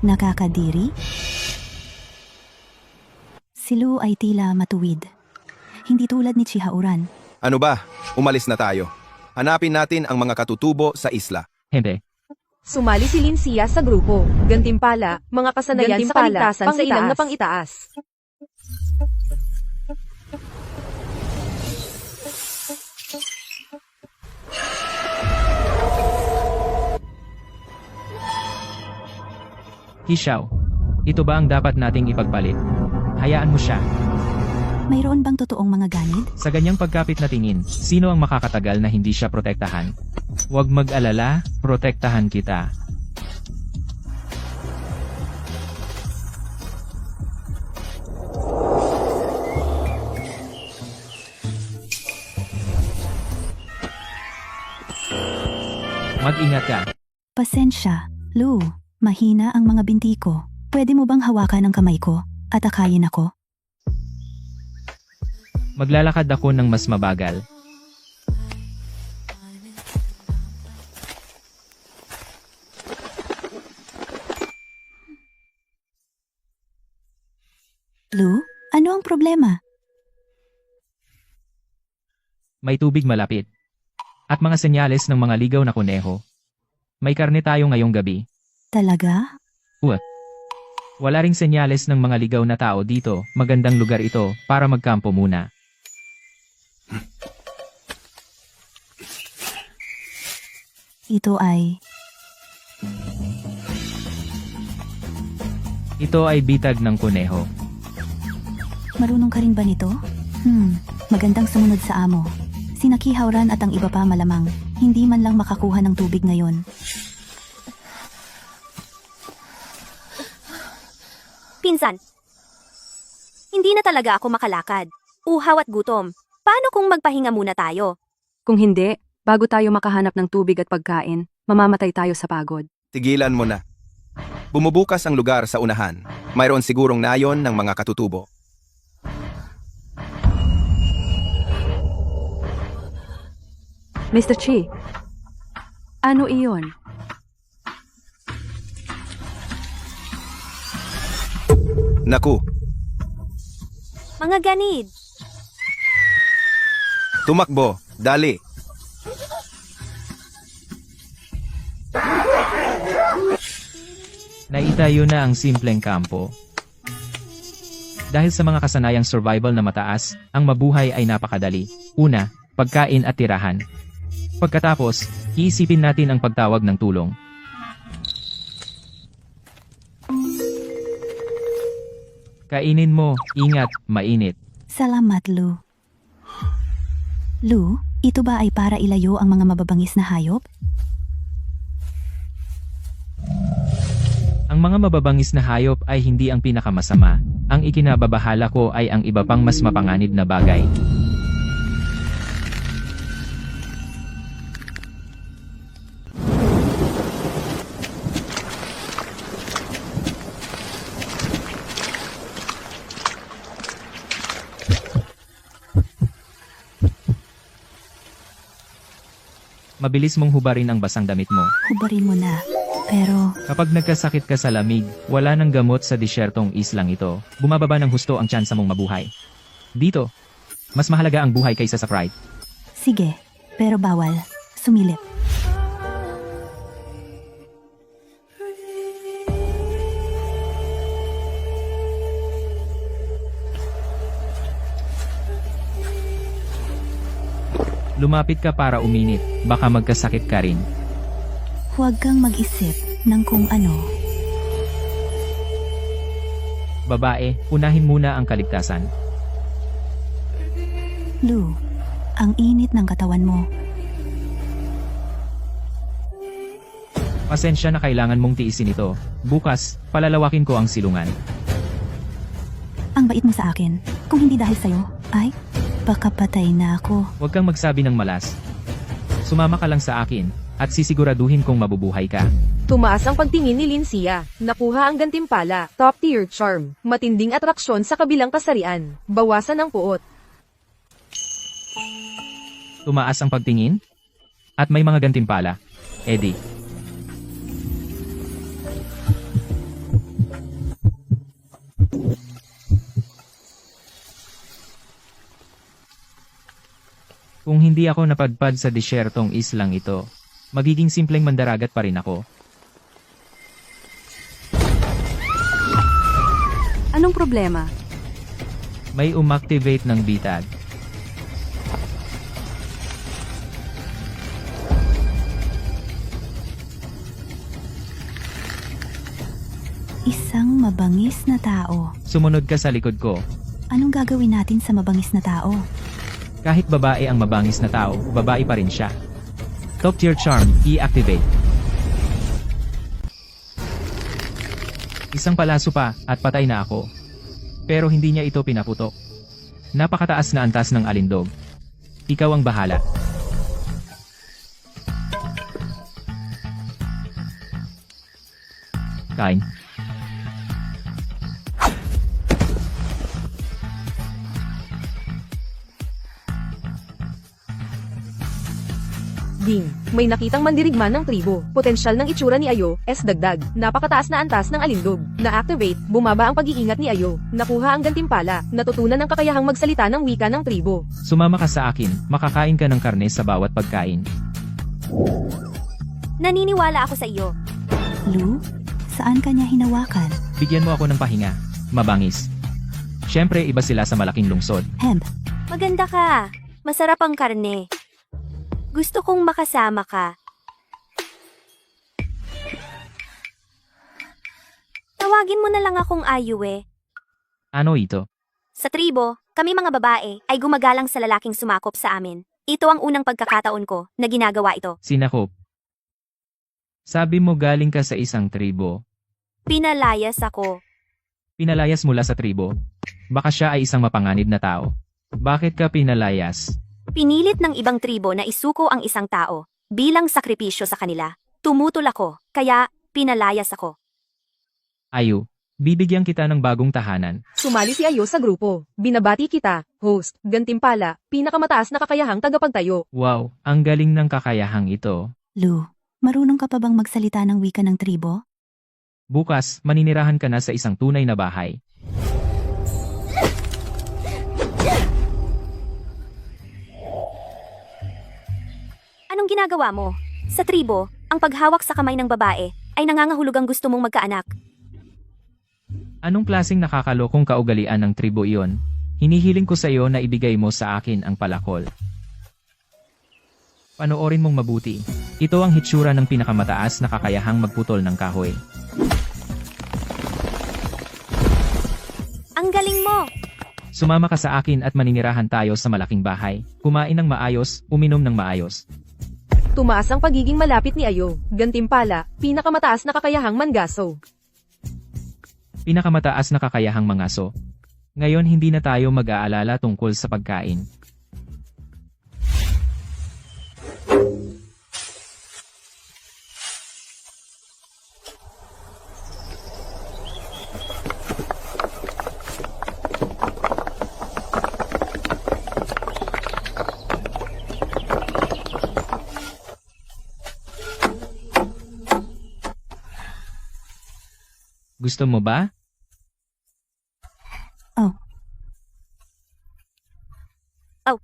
Nakakadiri? Si Lu ay tila matuwid. Hindi tulad ni Chihauran. Ano ba? Umalis na tayo. Hanapin natin ang mga katutubo sa isla. Hindi. Sumali si Lincia sa grupo. Gantimpala, mga kasanayan sa kaligtasan sa ilang na pang-itaas. Hishaw, ito ba ang dapat nating ipagpalit? Hayaan mo siya. Mayroon bang totoong mga ganid? Sa ganyang pagkapit na tingin, sino ang makakatagal na hindi siya protektahan? Huwag mag-alala, protektahan kita. Mag-ingat ka. Pasensya, Lu. Mahina ang mga binti ko. Pwede mo bang hawakan ang kamay ko at akayin ako? Maglalakad ako ng mas mabagal. Lu, ano ang problema? May tubig malapit. At mga senyales ng mga ligaw na kuneho. May karne tayo ngayong gabi. Talaga? Wala ring senyales ng mga ligaw na tao dito. Magandang lugar ito para magkampo muna. Ito ay... Ito ay bitag ng kuneho. Marunong ka rin ba nito? Magandang sumunod sa amo. Sina Chihauran at ang iba pa malamang. Hindi man lang makakuha ng tubig ngayon. Pinsan, hindi na talaga ako makalakad. Uhaw at gutom. Paano kung magpahinga muna tayo? Kung hindi, bago tayo makahanap ng tubig at pagkain, mamamatay tayo sa pagod. Tigilan mo na. Bumubukas ang lugar sa unahan. Mayroon sigurong nayon ng mga katutubo. Mr. Chi, ano iyon? Naku, Mga ganid. tumakbo, dali. Naitayo na ang simpleng kampo. Dahil sa mga kasanayang survival na mataas, ang mabuhay ay napakadali. Una, pagkain at tirahan. Pagkatapos, iisipin natin ang pagtawag ng tulong. Kainin mo, ingat, mainit. Salamat, Lu. Lu, ito ba ay para ilayo ang mga mababangis na hayop? Ang mga mababangis na hayop ay hindi ang pinakamasama. Ang ikinababahala ko ay ang iba pang mas mapanganib na bagay. Mabilis mong hubarin ang basang damit mo. Hubarin mo na. Pero, Kapag nagkasakit ka sa lamig, wala nang gamot sa disyertong islang ito. Bumababa ng husto ang tsansa mong mabuhay. Dito, mas mahalaga ang buhay kaysa sa pride. sige. Pero bawal. Sumilip. Lumapit ka para uminit, baka magkasakit ka rin. Huwag kang mag-isip ng kung ano. Babae, unahin muna ang kaligtasan. Lu, ang init ng katawan mo. Pasensya na kailangan mong tiisin ito. Bukas, palalawakin ko ang silungan. Ang bait mo sa akin. Kung hindi dahil sa'yo, ay, baka patay na ako. Huwag kang magsabi ng malas. Sumama ka lang sa akin, at sisiguraduhin kong mabubuhay ka. Tumaas ang pagtingin ni Lincia. Nakuha ang gantimpala, top tier charm, matinding atraksyon sa kabilang kasarian, bawasan ang puot. Tumaas ang pagtingin? At may mga gantimpala. Eddie. Kung hindi ako napadpad sa disyertong islang ito, magiging simpleng mandaragat pa rin ako. Anong problema? May umactivate ng bitag. Isang mabangis na tao. Sumunod ka sa likod ko. Anong gagawin natin sa mabangis na tao? Kahit babae ang mabangis na tao, babae pa rin siya. Top tier charm, i-activate. Isang palaso pa, at patay na ako. Pero hindi niya ito pinaputok. Napakataas na antas ng alindog. Ikaw ang bahala. Kain. Ding, may nakitang mandirigma ng tribo. Potensyal ng itsura ni Ayo, dagdag. Napakataas na antas ng alindog. Na-activate, bumaba ang pag-iingat ni Ayo. Nakuha ang gantimpala. Natutunan ng kakayahang magsalita ng wika ng tribo. Sumama ka sa akin, makakain ka ng karne sa bawat pagkain. Naniniwala ako sa iyo. Lu, saan kanya hinawakan? Bigyan mo ako ng pahinga. Mabangis. Siyempre, iba sila sa malaking lungsod. Hemp, Maganda ka. Masarap ang karne. Gusto kong makasama ka. Tawagin mo na lang akong Ayue. Ano ito? Sa tribo, kami mga babae ay gumagalang sa lalaking sumakop sa amin. Ito ang unang pagkakataon ko na ginagawa ito. Sinakop. Sabi mo galing ka sa isang tribo. Pinalayas ako. Pinalayas mula sa tribo. Baka siya ay isang mapanganib na tao. Bakit ka pinalayas? Pinilit ng ibang tribo na isuko ang isang tao bilang sakripisyo sa kanila. Tumutol ako, kaya pinalayas ako. Ayo, bibigyan kita ng bagong tahanan. Sumali si Ayo sa grupo. Binabati kita, host, gantimpala, pinakamataas na kakayahang tagapagtayo. Wow, ang galing ng kakayahang ito. Lu, marunong ka pa bang magsalita ng wika ng tribo? Bukas, maninirahan ka na sa isang tunay na bahay. Anong ginagawa mo? Sa tribo, ang paghawak sa kamay ng babae ay nangangahulugang gusto mong magkaanak. Anong klaseng nakakalokong kaugalian ng tribo iyon? Hinihiling ko sa iyo na ibigay mo sa akin ang palakol. Panoorin mong mabuti. Ito ang hitsura ng pinakamataas na kakayahang magputol ng kahoy. Ang galing mo! Sumama ka sa akin at maninirahan tayo sa malaking bahay. Kumain ng maayos, uminom ng maayos. Tumaas ang pagiging malapit ni Ayo. Gantimpala, pinakamataas na kakayahang mangaso. Pinakamataas na kakayahang mangaso. Ngayon hindi na tayo mag-aalala tungkol sa pagkain. Gusto mo ba? Oh. Oh.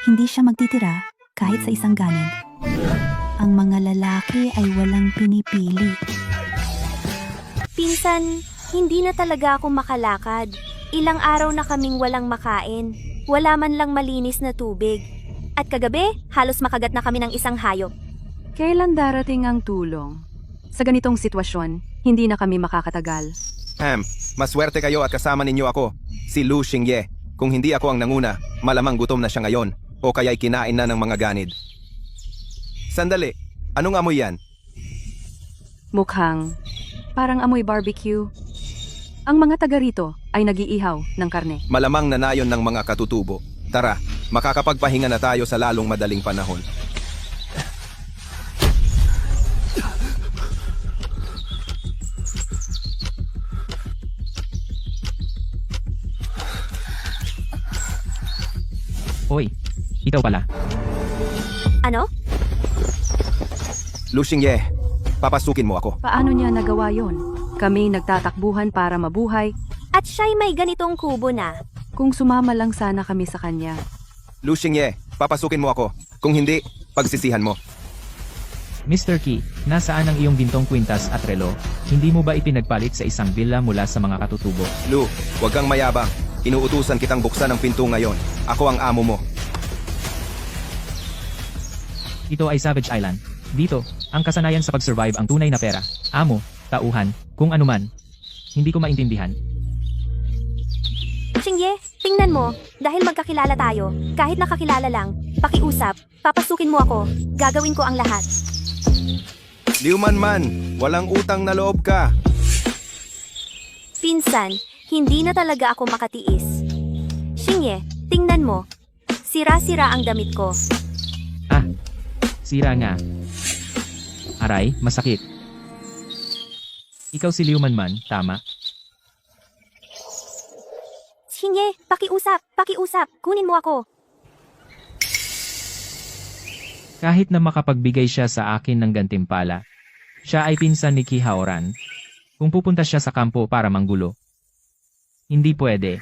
Hindi siya magtitira kahit sa isang ganid. Ang mga lalaki ay walang pinipili. Pinsan, hindi na talaga ako makalakad. Ilang araw na kaming walang makain. Wala man lang malinis na tubig. At kagabi, halos makagat na kami ng isang hayop. Kailan darating ang tulong? Sa ganitong sitwasyon, hindi na kami makakatagal. Maswerte kayo at kasama ninyo ako, si Lu Xingye. Kung hindi ako ang nanguna, malamang gutom na siya ngayon, o kaya'y kinain na ng mga ganid. Sandali, anong amoy yan? Mukhang parang amoy barbecue. Ang mga taga rito ay nag-iihaw ng karne. Malamang nanayon ng mga katutubo. Tara, makakapagpahinga na tayo sa lalong madaling panahon. Hoy, ikaw pala. Ano? Lu Xingye, papasukin mo ako. Paano niya nagawa yon? Kami nagtatakbuhan para mabuhay. At siya'y may ganitong kubo na. Kung sumama lang sana kami sa kanya. Lu Xingye, papasukin mo ako. Kung hindi, pagsisihan mo. Mr. Qi, nasaan ang iyong gintong kwintas at relo? Hindi mo ba ipinagpalit sa isang villa mula sa mga katutubo? Lu, huwag kang mayabang. Inuutusan kitang buksan ang pinto ngayon. Ako ang amo mo. Ito ay Savage Island. Dito, ang kasanayan sa pag-survive ang tunay na pera. Amo, tauhan, kung anuman. Hindi ko maintindihan. Xingye, tingnan mo, dahil magkakilala tayo, kahit nakakilala lang, pakiusap, papasukin mo ako, gagawin ko ang lahat. Liu Man, walang utang na loob ka. Pinsan, hindi na talaga ako makatiis. Xingye, tingnan mo, sira-sira ang damit ko. Ah, sira nga. Aray, masakit. Ikaw si Liu Man, tama? Xingye, pakiusap, kunin mo ako. Kahit na makapagbigay siya sa akin ng gantimpala, siya ay pinsan ni Qi Haoran. Kung pupunta siya sa kampo para manggulo, hindi pwede.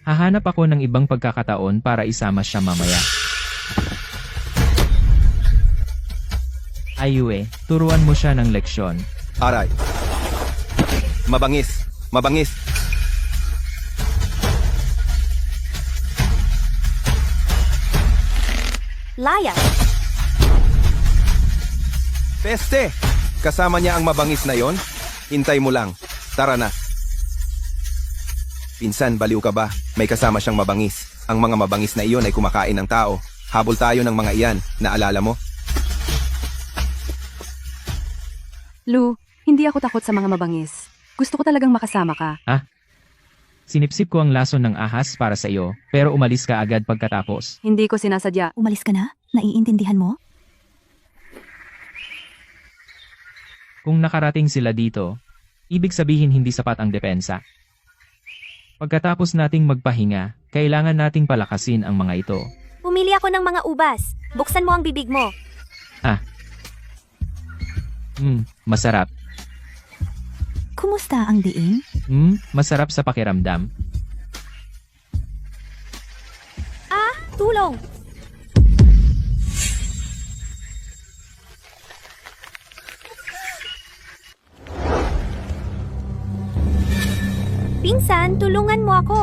Hahanap ako ng ibang pagkakataon para isama siya mamaya. Ayue, turuan mo siya ng leksyon. Aray. Mabangis. Mabangis. Laya, Peste! Kasama niya ang mabangis na yon? Hintay mo lang. Tara na. Pinsan, baliw ka ba? May kasama siyang mabangis. Ang mga mabangis na iyon ay kumakain ng tao. Habol tayo ng mga iyan. Naalala mo? Lu, hindi ako takot sa mga mabangis. Gusto ko talagang makasama ka. Sinipsip ko ang lason ng ahas para sa iyo, pero umalis ka agad pagkatapos. Hindi ko sinasadya. Umalis ka na? Naiintindihan mo? Kung nakarating sila dito, ibig sabihin hindi sapat ang depensa. Pagkatapos nating magpahinga, kailangan nating palakasin ang mga ito. pumili ako ng mga ubas. Buksan mo ang bibig mo. Masarap. Kumusta ang diing? Masarap sa pakiramdam. Tulong! Pinsan, tulungan mo ako.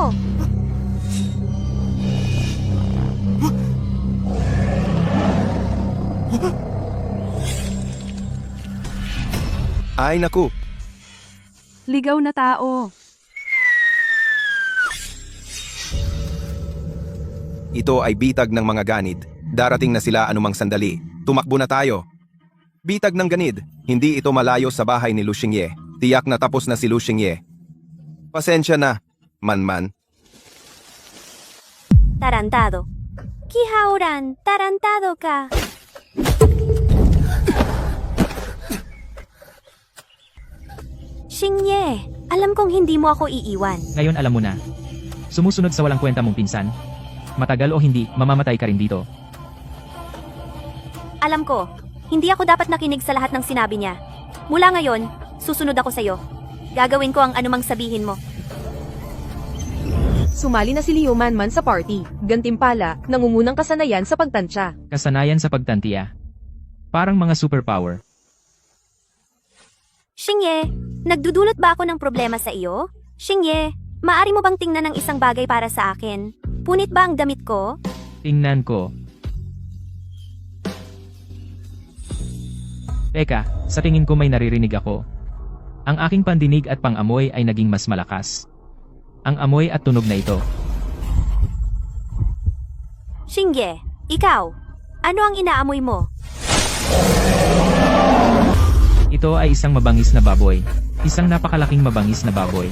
Ay naku, Ligaw na tao. ito ay bitag ng mga ganid. Darating na sila anumang sandali. Tumakbo na tayo. Bitag ng ganid. Hindi ito malayo sa bahay ni Lu Xingye. Tiyak na tapos na si Lu Xingye. Pasensya na, Man. Tarantado. Kihauran, tarantado ka. Xingye, alam kong hindi mo ako iiwan. Ngayon alam mo na. Sumusunod sa walang kwenta mong pinsan. Matagal o hindi, mamamatay ka rin dito. Alam ko, hindi ako dapat nakinig sa lahat ng sinabi niya. Mula ngayon, susunod ako sa'yo. Gagawin ko ang anumang sabihin mo. Sumali na si Liu Man sa party. Gantimpala, nangungunang kasanayan sa pagtansya. Kasanayan sa pagtantiya. Parang mga superpower. Xingye, nagdudulot ba ako ng problema sa iyo? Xingye, maari mo bang tingnan ng isang bagay para sa akin? Punit ba ang damit ko? Tingnan ko. Teka, sa tingin ko may naririnig ako. Ang aking pandinig at pangamoy ay naging mas malakas. Ang amoy at tunog na ito. Xingye, ikaw, ano ang inaamoy mo? Ito ay isang mabangis na baboy. Isang napakalaking mabangis na baboy.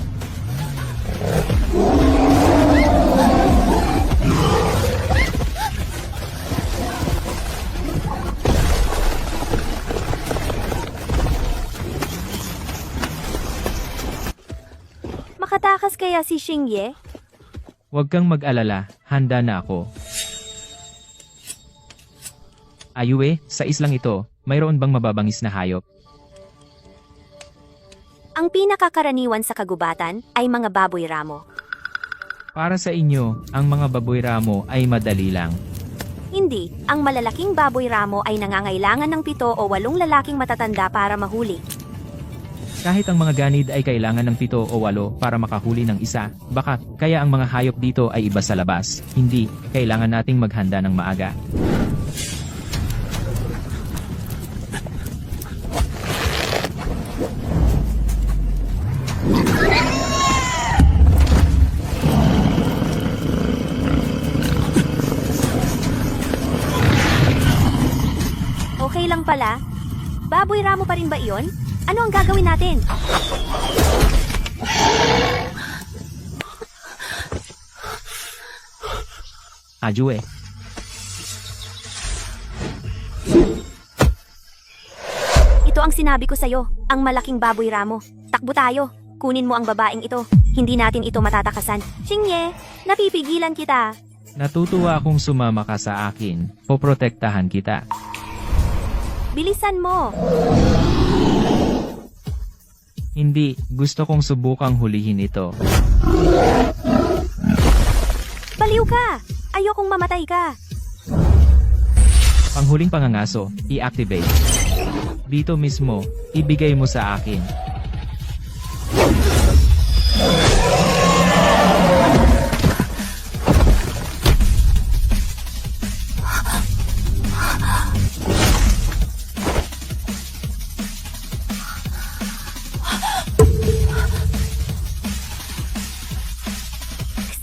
Makatakas kaya si Xingye? Huwag kang mag-alala, handa na ako. Ayue, sa islang ito, mayroon bang mababangis na hayop? Ang pinakakaraniwan sa kagubatan ay mga baboy ramo. Para sa inyo, ang mga baboy ramo ay madali lang. Hindi, ang malalaking baboy ramo ay nangangailangan ng 7 o 8 lalaking matatanda para mahuli. Kahit ang mga ganid ay kailangan ng 7 o 8 para makahuli ng isa, baka kaya ang mga hayop dito ay iba sa labas. Hindi, kailangan nating maghanda ng maaga. Okay lang pala. Baboy ramo pa rin ba iyon? Ano ang gagawin natin? Adyo eh. Ito ang sinabi ko sa'yo, ang malaking baboy ramo. Takbo tayo. Kunin mo ang babaeng ito. Hindi natin ito matatakasan. Xingye, napipigilan kita. Natutuwa akong sumama ka sa akin. Poprotektahan kita. Bilisan mo. Hindi, gusto kong subukang hulihin ito. Baliw ka! Ayokong mamatay ka. Panghuling pangangaso, i-activate. Dito mismo, ibigay mo sa akin.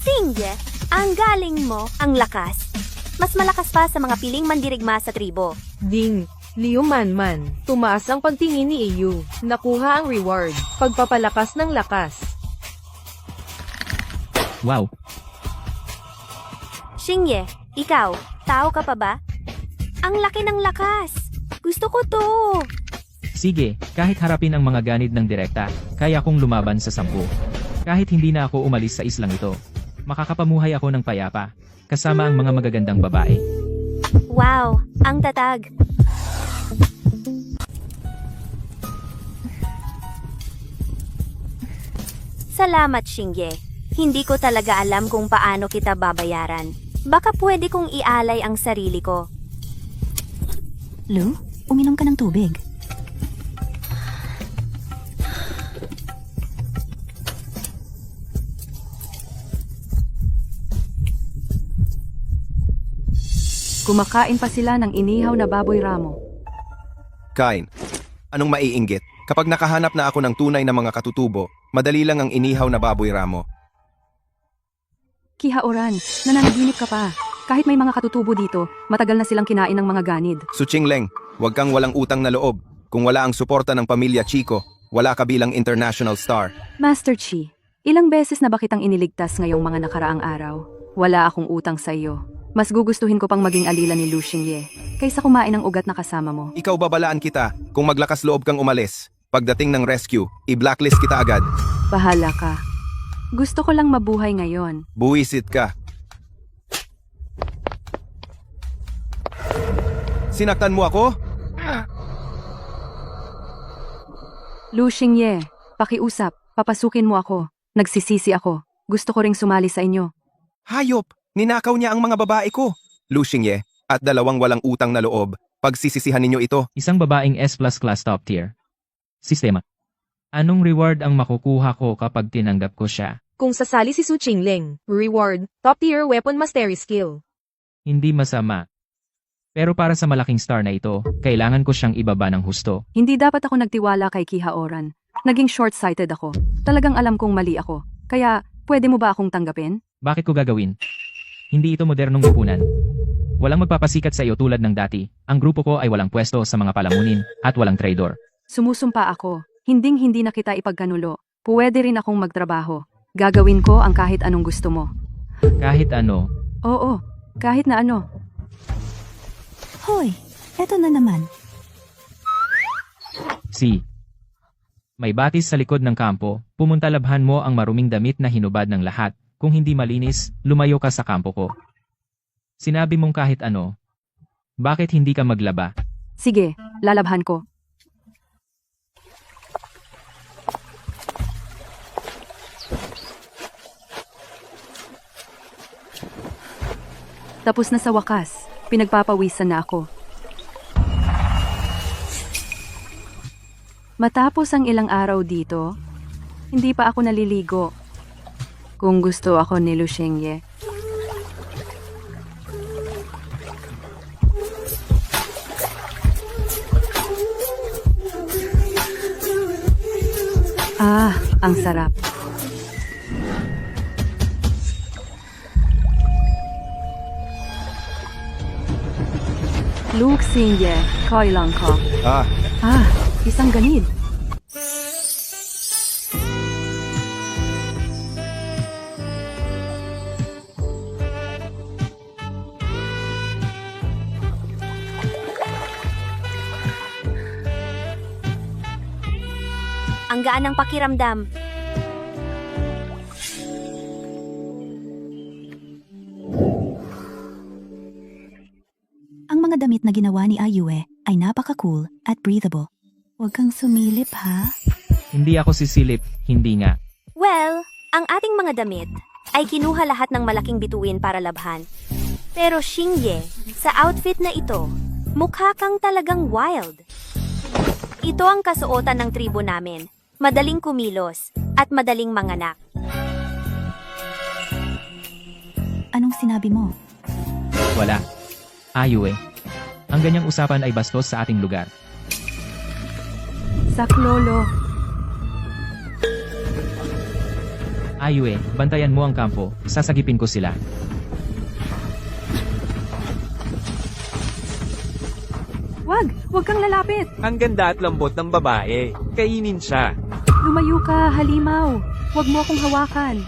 Xingye, ang galing mo, ang lakas. Mas malakas pa sa mga piling mandirigma sa tribo. Ding, Liu Manman. Tumaas ang pagtingin ni Iyo. Nakuha ang reward. Pagpapalakas ng lakas. Wow, Xingye, ikaw, tao ka pa ba? Ang laki ng lakas. Gusto ko to. sige, kahit harapin ang mga ganid ng direkta, kaya kong lumaban sa 10. Kahit hindi na ako umalis sa islang ito, makakapamuhay ako ng payapa, kasama ang mga magagandang babae. Wow, ang tatag. Salamat, Xingye. Hindi ko talaga alam kung paano kita babayaran. Baka pwede kong ialay ang sarili ko. Lu, uminom ka ng tubig. Kumakain pa sila ng inihaw na baboy ramo. Kain. Anong maiinggit? Kapag nakahanap na ako ng tunay na mga katutubo, madali lang ang inihaw na baboy ramo. Kihaoran, nananaginip ka pa. Kahit may mga katutubo dito, matagal na silang kinain ng mga ganid. Suchingleng, huwag kang walang utang na loob. Kung wala ang suporta ng pamilya Chico, wala ka bilang international star. Master Chi, ilang beses na ba kitang iniligtas ngayong mga nakaraang araw? Wala akong utang sa iyo. Mas gugustuhin ko pang maging alila ni Lu Xingye kaysa kumain ng ugat na kasama mo. Ikaw babalaan kita kung maglakas loob kang umalis. Pagdating ng rescue, i-blacklist kita agad. Bahala ka. Gusto ko lang mabuhay ngayon. Buwisit ka. Sinaktan mo ako? Lu Xingye, pakiusap, papasukin mo ako. Nagsisisi ako. Gusto ko ring sumali sa inyo. Hayop! Ninakaw niya ang mga babae ko. Lu Xingye, at 2 walang utang na loob. Pagsisisihan ninyo ito. Isang babaeng S+ class top tier. Sistema. Anong reward ang makukuha ko kapag tinanggap ko siya? Kung sasali si Su Qingling, reward, top tier weapon mastery skill. Hindi masama. Pero para sa malaking star na ito, kailangan ko siyang ibaba ng husto. Hindi dapat ako nagtiwala kay Kihaoran. Naging short-sighted ako. Talagang alam kong mali ako. Kaya, pwede mo ba akong tanggapin? Bakit ko gagawin? Hindi ito modernong lipunan. Walang magpapasikat sa iyo tulad ng dati. Ang grupo ko ay walang pwesto sa mga palamunin at walang traidor. Sumusumpa ako. Hinding-hindi na kita ipagkanulo. Pwede rin akong magtrabaho. Gagawin ko ang kahit anong gusto mo. Kahit ano, Oo, kahit na ano. Hoy, eto na naman. May batis sa likod ng kampo, pumunta labhan mo ang maruming damit na hinubad ng lahat. Kung hindi malinis, lumayo ka sa kampo ko. Sinabi mong kahit ano. Bakit hindi ka maglaba? Sige, lalabhan ko. Tapos na sa wakas. Pinagpapawisan na ako. Matapos ang ilang araw dito, hindi pa ako naliligo. Kung gusto ako ni Lu Xingye. Ah, ang sarap. Lu Xingye, kailan ka? Ah, Ah, isang ganid. Ang gaan ng pakiramdam. Ang mga damit na ginawa ni Ayue ay napaka-cool at breathable. Huwag kang sumilip ha. Hindi ako sisilip, hindi nga. Well, ang ating mga damit ay kinuha lahat ng malaking bituin para labhan. Pero Xingye, sa outfit na ito, mukha kang talagang wild. Ito ang kasuotan ng tribo namin. Madaling kumilos at madaling manganak. Anong sinabi mo? Wala. Ayue. Ang ganyang usapan ay bastos sa ating lugar. Saklolo. Ayue, bantayan mo ang kampo, sasagipin ko sila. Wag kang lalapit. Ang ganda at lambot ng babae. Kainin siya. Lumayo ka, halimaw. Huwag mo akong hawakan.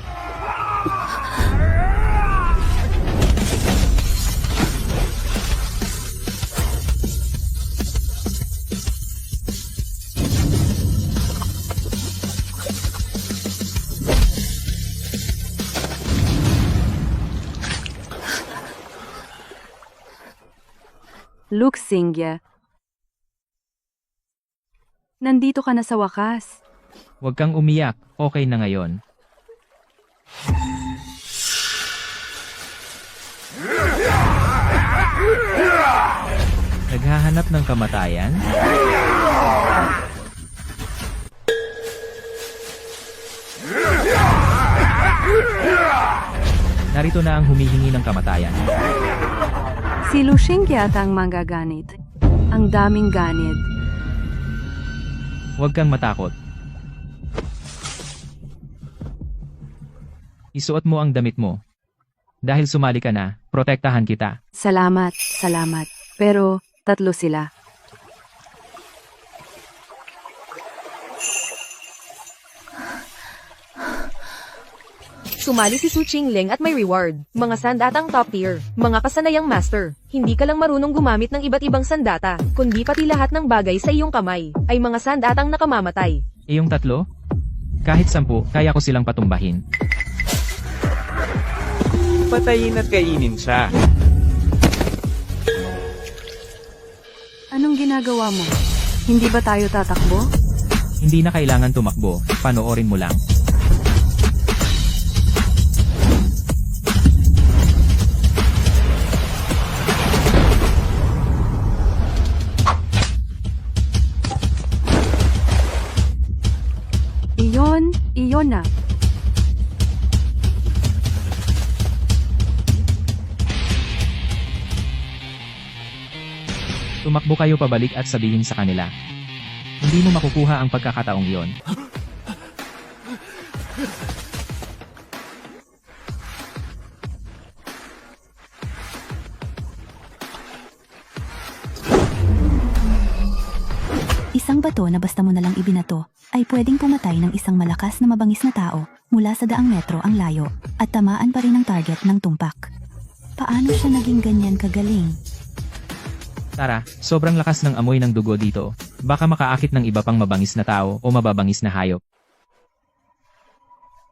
Lu Xingye. Nandito ka na sa wakas. Huwag kang umiyak, okay na ngayon. Naghahanap ng kamatayan? Narito na ang humihingi ng kamatayan. Si Lu Xingye ata ang manggaganit. Ang daming ganid. Huwag kang matakot. Isuot mo ang damit mo. Dahil sumali ka na, protektahan kita. Salamat, salamat. Pero, tatlo sila. Sumali si Su Qingling at may reward. Mga sandatang top tier. Mga kasanayang master. Hindi ka lang marunong gumamit ng iba't ibang sandata, kundi pati lahat ng bagay sa iyong kamay ay mga sandatang nakamamatay. Iyong tatlo? Kahit 10, kaya ko silang patumbahin. Patayin at kainin siya. Anong ginagawa mo? Hindi ba tayo tatakbo? Hindi na kailangan tumakbo, panoorin mo lang. Iyon na. Tumakbo kayo pabalik at sabihin sa kanila. Hindi mo makukuha ang pagkakataong iyon. Isang bato na basta mo nalang ibinato ay pwedeng pumatay ng isang malakas na mabangis na tao mula sa daang metro ang layo at tamaan pa rin ang target ng tumpak. Paano siya naging ganyan kagaling? Tara, sobrang lakas ng amoy ng dugo dito. Baka makaakit ng iba pang mabangis na tao o mababangis na hayop.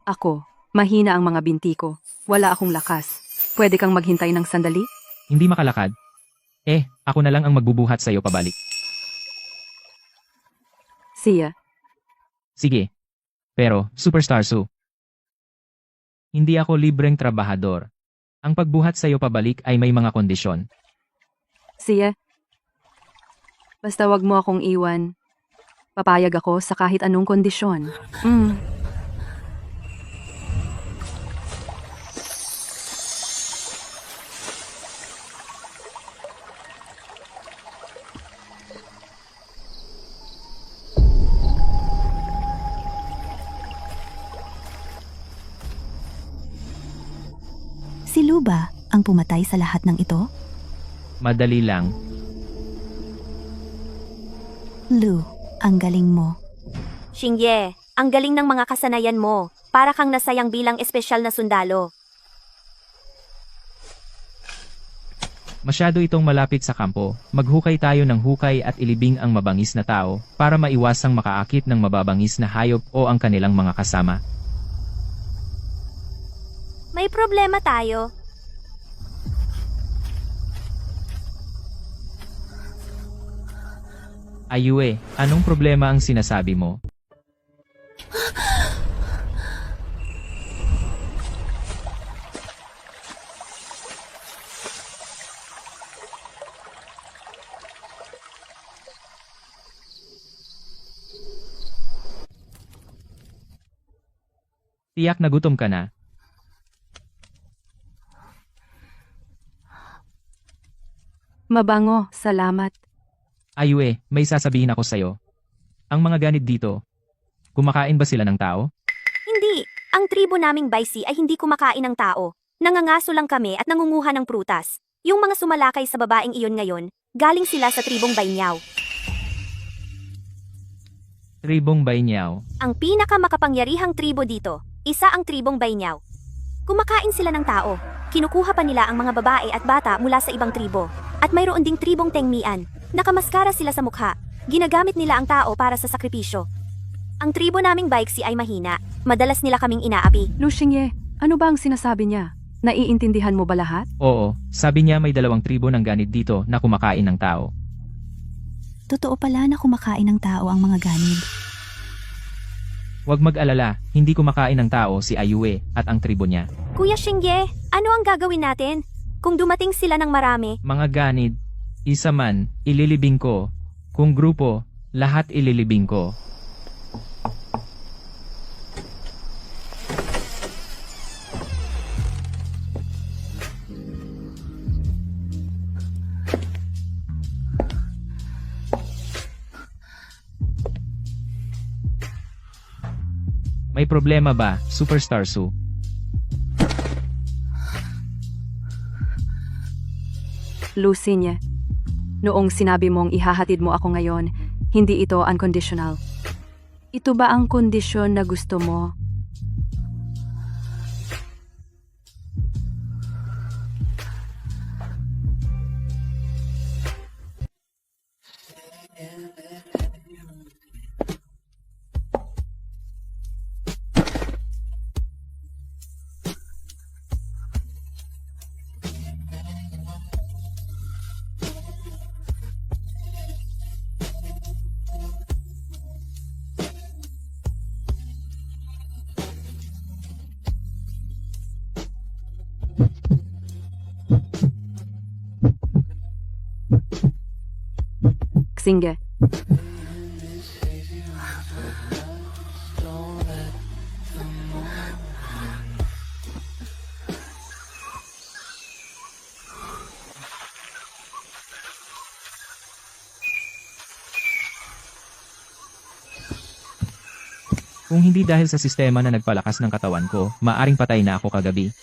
Ako, mahina ang mga binti ko. Wala akong lakas. Pwede kang maghintay ng sandali? Hindi makalakad. Ako na lang ang magbubuhat sa'yo pabalik. Siya. Sige. Pero, Superstar Su. Hindi ako libreng trabahador. Ang pagbuhat sa'yo pabalik ay may mga kondisyon. Siya, basta wag mo akong iwan. Papayag ako sa kahit anong kondisyon. Si Lu ba ang pumatay sa lahat ng ito? Madali lang. Lu, ang galing mo. Xingye, ang galing ng mga kasanayan mo. Para kang nasayang bilang espesyal na sundalo. Masyado itong malapit sa kampo. Maghukay tayo ng hukay at ilibing ang mabangis na tao para maiwasang makaakit ng mababangis na hayop o ang kanilang mga kasama. May problema tayo. Ayue, anong problema ang sinasabi mo? Tiyak na gutom ka na. Mabango, salamat. Ayue, may sasabihin ako sa'yo. Ang mga ganid dito, kumakain ba sila ng tao? Hindi, ang tribo naming Baisi ay hindi kumakain ng tao. Nangangaso lang kami at nangunguha ng prutas. Yung mga sumalakay sa babaeng iyon ngayon, galing sila sa tribong Bainyaw. Tribong Bainyaw. Ang pinakamakapangyarihang tribo dito, isa ang tribong Bainyaw. Kumakain sila ng tao. Kinukuha pa nila ang mga babae at bata mula sa ibang tribo. At mayroon ding tribong Tengmian. Nakamaskara sila sa mukha. Ginagamit nila ang tao para sa sakripisyo. Ang tribo naming Baiksi ay mahina. Madalas nila kaming inaapi. Lu Xingye, ano ba ang sinasabi niya? Naiintindihan mo ba lahat? Oo, sabi niya may 2 tribo ng ganid dito na kumakain ng tao. Totoo pala na kumakain ng tao ang mga ganid. Huwag mag-alala, hindi kumakain ng tao si Ayue at ang tribo niya. Kuya Xingye, ano ang gagawin natin? Kung dumating sila ng marami, Mga ganid, isa man, ililibing ko. Kung grupo, lahat ililibing ko. May problema ba, Superstar Su? Lu Xingye, noong sinabi mong ihahatid mo ako ngayon, hindi ito unconditional. Ito ba ang kondisyon na gusto mo? Xingye, Kung hindi dahil sa sistema na nagpalakas ng katawan ko, maaring patay na ako kagabi.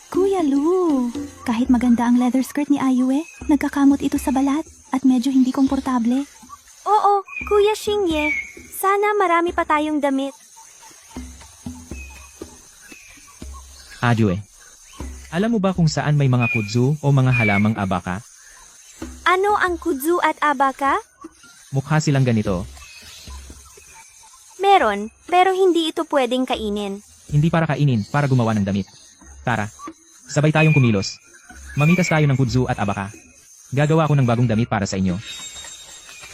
Kuya Lu, kahit maganda ang leather skirt ni Ayue, nagkakamot ito sa balat at medyo hindi komportable. oo, Kuya Xingye, sana marami pa tayong damit. Ayue, alam mo ba kung saan may mga kudzu o mga halamang abaka? Ano ang kudzu at abaka? Mukha silang ganito. Meron, pero hindi ito pwedeng kainin. Hindi para kainin, para gumawa ng damit. Tara, sabay tayong kumilos. Mamitas tayo ng kudzu at abaka. Gagawa ako ng bagong damit para sa inyo.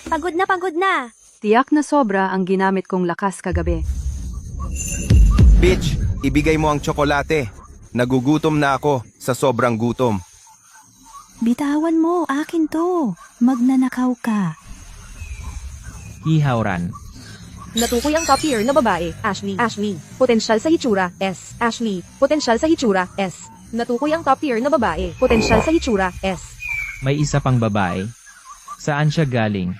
Pagod na pagod na. tiyak na sobra ang ginamit kong lakas kagabi. Bitch, ibigay mo ang tsokolate. Nagugutom na ako sa sobrang gutom. Bitawan mo, akin to. Magnanakaw ka. Ihaw Ran. Natukoy ang top tier na babae, Ashley. Ashley, potensyal sa hitsura, S. Ashley, potensyal sa hitsura, S. Natukoy ang top tier na babae, potensyal sa hitsura, S. May isa pang babae. Saan siya galing?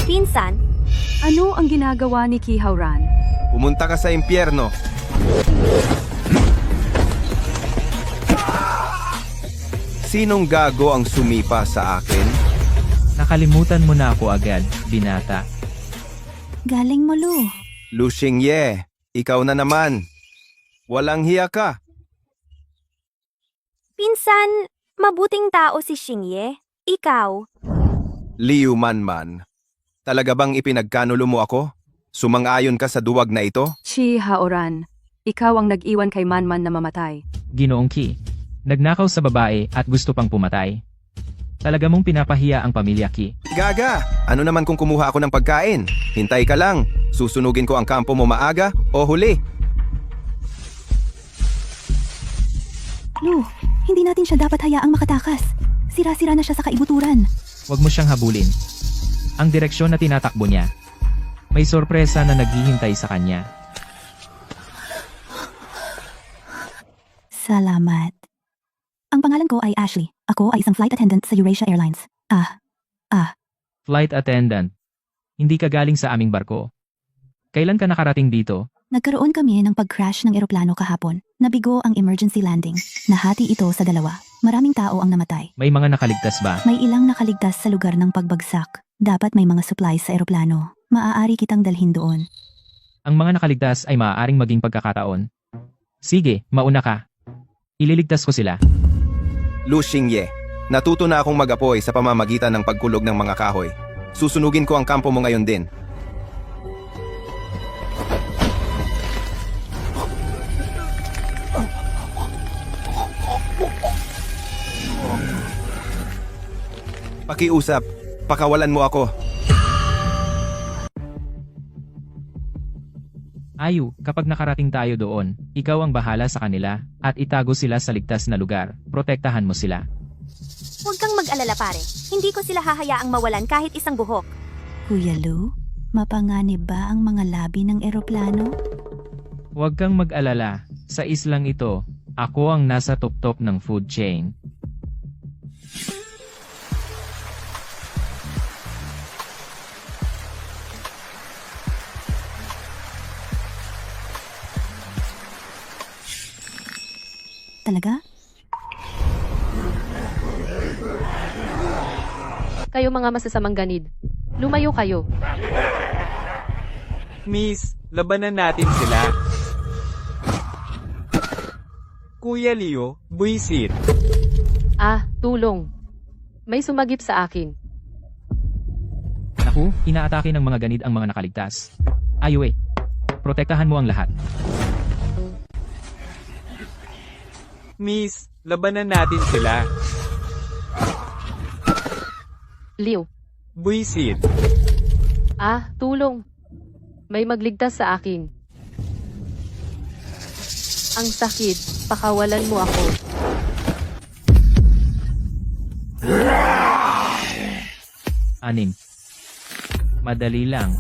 Pinsan, Ano ang ginagawa ni Kihauran? Pumunta ka sa impyerno. Sinong gago ang sumipa sa akin? Nakalimutan mo na ako agad, binata. Galing mo, Lu. Lu Xingye, ikaw na naman. Walang hiya ka. pinsan, mabuting tao si Xingye. Ikaw, Liu Manman. Talaga bang ipinagkanulo mo ako? Sumang-ayon ka sa duwag na ito? Chi Haoran, ikaw ang nag-iwan kay Manman na mamatay. Ginoong Ki. Nagnakaw sa babae at gusto pang pumatay. Talaga mong pinapahiya ang pamilya Ki. Gaga! Ano naman kung kumuha ako ng pagkain? Hintay ka lang. Susunugin ko ang kampo mo maaga o huli. Lu, hindi natin siya dapat hayaang makatakas. Sira-sira na siya sa kaibuturan. Huwag mo siyang habulin. Ang direksyon na tinatakbo niya. May sorpresa na naghihintay sa kanya. Salamat. Ang pangalan ko ay Ashley. Ako ay isang flight attendant sa Eurasia Airlines. Flight attendant. Hindi ka galing sa aming barko. Kailan ka nakarating dito? Nagkaroon kami ng pag-crash ng eroplano kahapon. Nabigo ang emergency landing. Nahati ito sa dalawa. Maraming tao ang namatay. May mga nakaligtas ba? May ilang nakaligtas sa lugar ng pagbagsak. Dapat may mga supplies sa eroplano. Maaari kitang dalhin doon. Ang mga nakaligtas ay maaaring maging pagkakataon. Sige, mauna ka. Ililigtas ko sila. Lu Xingye, natuto na akong mag-apoy sa pamamagitan ng pagkulog ng mga kahoy. Susunugin ko ang kampo mo ngayon din. Pakiusap, pakawalan mo ako. Ayu, kapag nakarating tayo doon, ikaw ang bahala sa kanila, at itago sila sa ligtas na lugar. Protektahan mo sila. huwag kang mag-alala pare. Hindi ko sila hahayaang mawalan kahit isang buhok. Kuya Lu, mapanganib ba ang mga labi ng eroplano? Huwag kang mag-alala. Sa islang ito, ako ang nasa top ng food chain. Talaga? Kayo mga masasamang ganid. Lumayo kayo. Miss, labanan natin sila. Kuya Leo, buisit. Tulong. May sumagip sa akin. Naku, inaatake ng mga ganid ang mga nakaligtas. Ayu protektahan mo ang lahat. Miss, labanan natin sila. Liu. Buisit. Tulong. May magligtas sa akin. Ang sakit, pakawalan mo ako. Anim. Madali lang.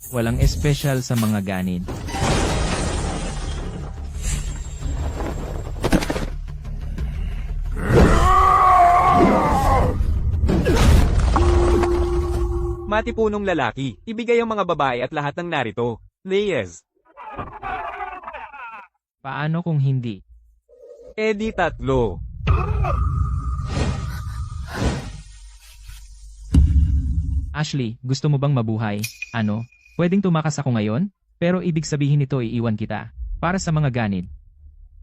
Walang espesyal sa mga ganid. Matipunong lalaki, ibigay ang mga babae at lahat ng narito. Leyes. Paano kung hindi? Di tatlo. Ashley, gusto mo bang mabuhay? Ano? Pwedeng tumakas ako ngayon? Pero ibig sabihin nito iiwan kita. Para sa mga ganid.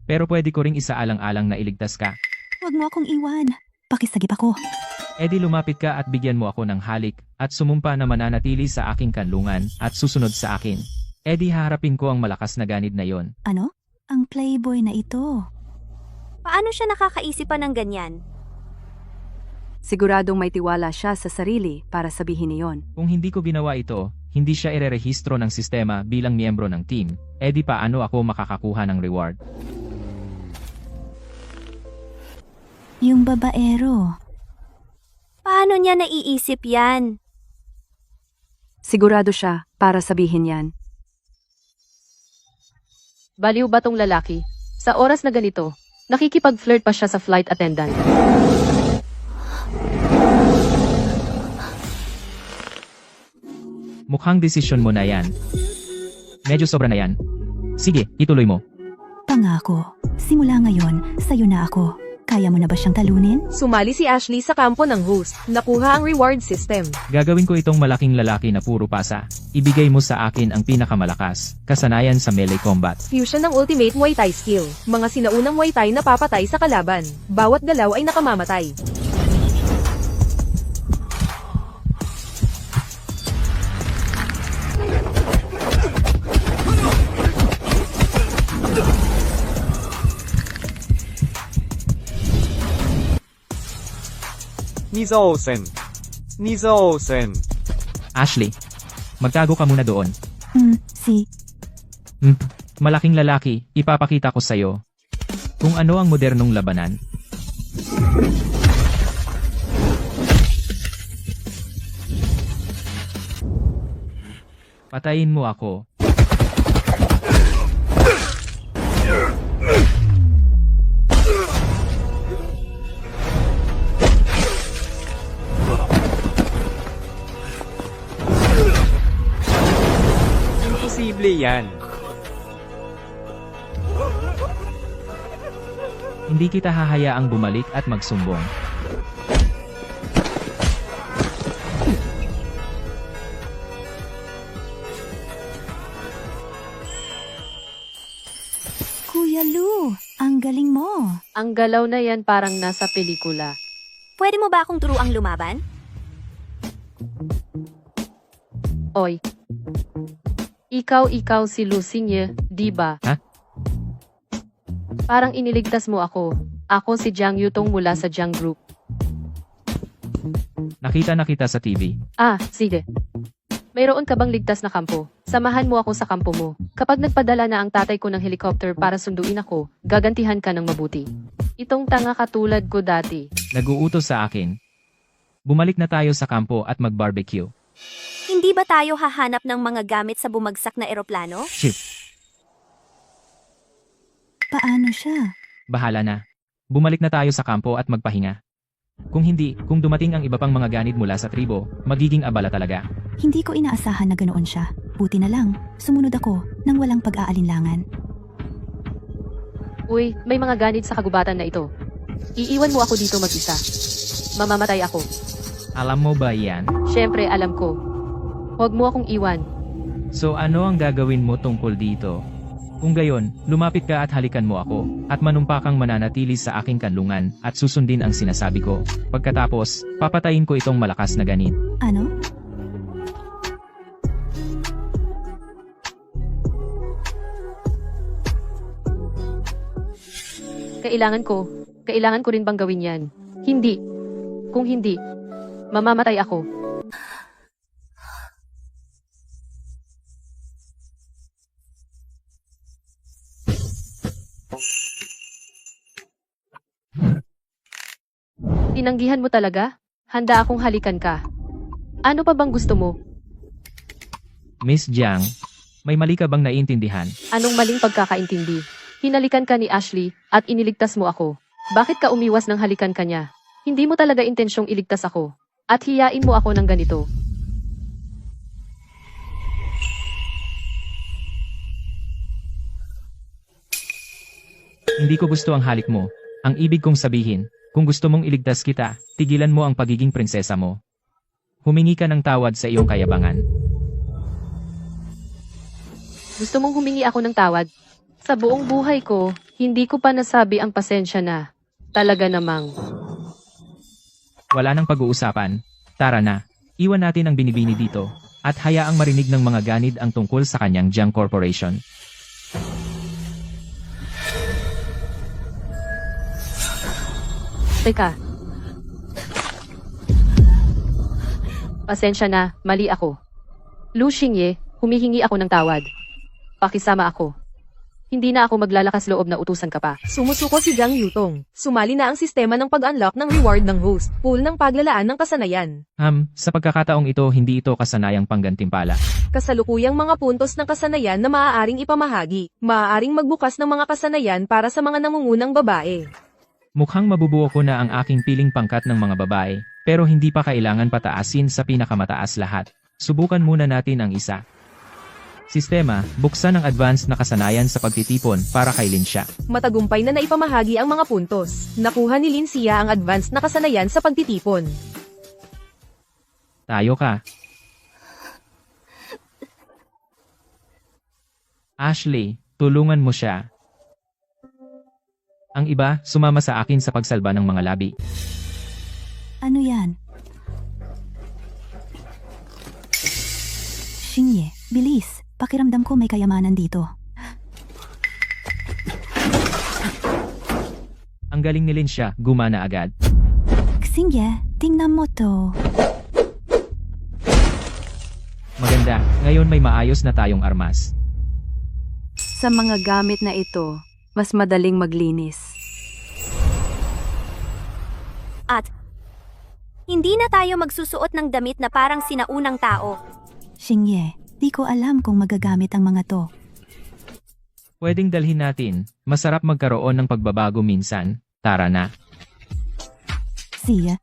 Pero pwede ko ring isaalang-alang na iligtas ka. Huwag mo akong iwan. Pakisagip ako. Edi lumapit ka at bigyan mo ako ng halik at sumumpa na mananatili sa aking kanlungan at susunod sa akin. Edi haharapin ko ang malakas na ganid na yon. Ano? Ang playboy na ito. Paano siya nakakaisip pa ng ganyan? Siguradong may tiwala siya sa sarili para sabihin iyon. Kung hindi ko ginawa ito, hindi siya irerehistro ng sistema bilang miyembro ng team, edi paano ako makakakuha ng reward? Yung babaero. Paano niya naiisip yan? Sigurado siya para sabihin yan. Baliw ba tong lalaki? Sa oras na ganito, nakikipag-flirt pa siya sa flight attendant. Mukhang desisyon mo na yan. Medyo sobra na yan. Sige, ituloy mo. Pangako. Simula ngayon, sa'yo na ako. Kaya mo na ba siyang talunin? Sumali si Ashley sa kampo ng host. Nakuha ang reward system. Gagawin ko itong malaking lalaki na puro pasa. Ibigay mo sa akin ang pinakamalakas, kasanayan sa melee combat. Fusion ng ultimate Muay Thai skill. Mga sinaunang Muay Thai na papatay sa kalaban. Bawat galaw ay nakamamatay. Nizousen. Nizousen. Ashley, magtago ka muna doon. Malaking lalaki, ipapakita ko sa'yo kung ano ang modernong labanan. Patayin mo ako. Imposible yan. Hindi kita hahayaang bumalik at magsumbong. Kuya Lu, ang galing mo. Ang galaw na yan parang nasa pelikula. Pwede mo ba akong turuang lumaban? Oy. Ikaw si Lucinye, di ba? Ha? Parang iniligtas mo ako. Ako si Jiang Yutong mula sa Jiang Group. Nakita na kita sa TV. Ah, sige. Mayroon ka bang ligtas na kampo? Samahan mo ako sa kampo mo. Kapag nagpadala na ang tatay ko ng helicopter para sunduin ako, gagantihan ka ng mabuti. Itong tanga katulad ko dati. Nag-uutos sa akin. Bumalik na tayo sa kampo at mag-barbecue. Hindi ba tayo hahanap ng mga gamit sa bumagsak na eroplano? Chip, Paano siya? bahala na. Bumalik na tayo sa kampo at magpahinga. Kung hindi, kung dumating ang iba pang mga ganid mula sa tribo, magiging abala talaga. Hindi ko inaasahan na ganoon siya. Buti na lang, sumunod ako nang walang pag-aalinlangan. Uy, may mga ganid sa kagubatan na ito. Iiwan mo ako dito mag-isa. Mamamatay ako. Alam mo ba yan? Siyempre, alam ko. Huwag mo akong iwan. So ano ang gagawin mo tungkol dito? Kung gayon, lumapit ka at halikan mo ako, at manumpa kang mananatili sa aking kanlungan, at susundin ang sinasabi ko. Pagkatapos, papatayin ko itong malakas na ganid. Ano? Kailangan ko rin bang gawin yan? Hindi. Kung hindi, mamamatay ako. Tinanggihan mo talaga? Handa akong halikan ka. Ano pa bang gusto mo? Miss Jiang, may mali ka bang naiintindihan? Anong maling pagkakaintindi? Hinalikan ka ni Ashley at iniligtas mo ako. Bakit ka umiwas ng halikan ka niya? Hindi mo talaga intensyong iligtas ako. At hiyain mo ako ng ganito. Hindi ko gusto ang halik mo. Ang ibig kong sabihin, kung gusto mong iligtas kita, tigilan mo ang pagiging prinsesa mo. Humingi ka ng tawad sa iyong kayabangan. Gusto mong humingi ako ng tawad? Sa buong buhay ko, hindi ko pa nasabi ang pasensya na. Talaga namang. Wala nang pag-uusapan. Tara na. Iwan natin ang binibini dito. At hayaang marinig ng mga ganid ang tungkol sa kanyang Jiang Corporation. Teka. Pasensya na, mali ako. Lu Xingye, humihingi ako ng tawad. Pakisama ako. Hindi na ako maglalakas loob na utusan ka pa. Sumusuko si Gang Yutong. Sumali na ang sistema ng pag-unlock ng reward ng host, pool ng paglalaan ng kasanayan. Sa pagkakataong ito, hindi ito kasanayang panggantimpala. Kasalukuyang mga puntos ng kasanayan na maaaring ipamahagi. Maaaring magbukas ng mga kasanayan para sa mga nangungunang babae. Mukhang mabubuo ko na ang aking piling pangkat ng mga babae, pero hindi pa kailangan pataasin sa pinakamataas lahat. Subukan muna natin ang isa. Sistema, buksan ang advanced na kasanayan sa pagtitipon para kay Lincia. Matagumpay na naipamahagi ang mga puntos. Nakuha ni Lincia ang advanced na kasanayan sa pagtitipon. Tayo ka. Ashley, tulungan mo siya. Ang iba, sumama sa akin sa pagsalba ng mga labi. Ano yan? Xingye, bilis. Pakiramdam ko may kayamanan dito. Ang galing ni Lincia, gumana agad. Xingye, tingnan mo to. Maganda, ngayon may maayos na tayong armas. Sa mga gamit na ito, mas madaling maglinis. At hindi na tayo magsusuot ng damit na parang sinaunang tao. Xingye, di ko alam kung magagamit ang mga to. Pwedeng dalhin natin, masarap magkaroon ng pagbabago minsan, tara na. Siya,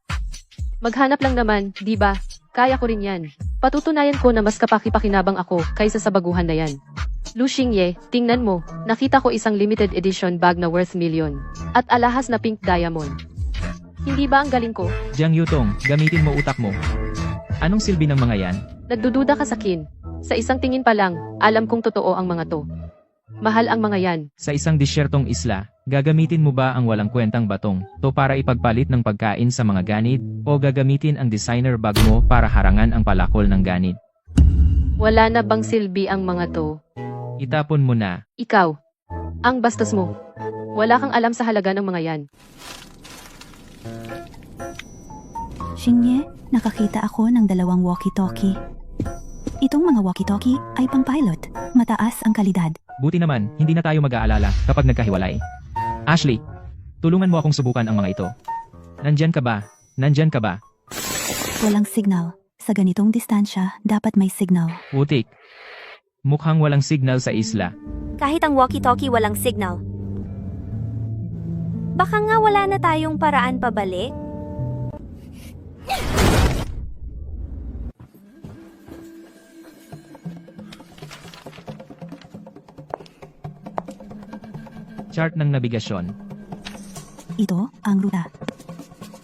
Maghanap lang naman, di ba? Kaya ko rin yan. Patutunayan ko na mas kapaki-pakinabang ako kaysa sa baguhan na yan. Lu Xingye, tingnan mo, nakita ko isang limited edition bag na worth million. At alahas na pink diamond. Hindi ba ang galing ko? Jiang Yutong, gamitin mo utak mo. Anong silbi ng mga yan? Nagdududa ka sa kin. Sa isang tingin pa lang, alam kong totoo ang mga to. Mahal ang mga yan. Sa isang disyertong isla, gagamitin mo ba ang walang kwentang batong to para ipagpalit ng pagkain sa mga ganid o gagamitin ang designer bag mo para harangan ang palakol ng ganid? Wala na bang silbi ang mga to? Itapon mo na. Ikaw. Ang bastos mo. Wala kang alam sa halaga ng mga yan. Xingye, nakakita ako ng 2 walkie-talkie. Itong mga walkie-talkie ay pang-pilot. Mataas ang kalidad. Buti naman, hindi na tayo mag-aalala kapag nagkahiwalay. Ashley, tulungan mo akong subukan ang mga ito. Nandyan ka ba? Nandyan ka ba? Walang signal. Sa ganitong distansya, dapat may signal. Putik. Mukhang walang signal sa isla. Kahit ang walkie-talkie walang signal. Baka nga wala na tayong paraan pabalik? Chart ng nabigasyon. Ito ang ruta.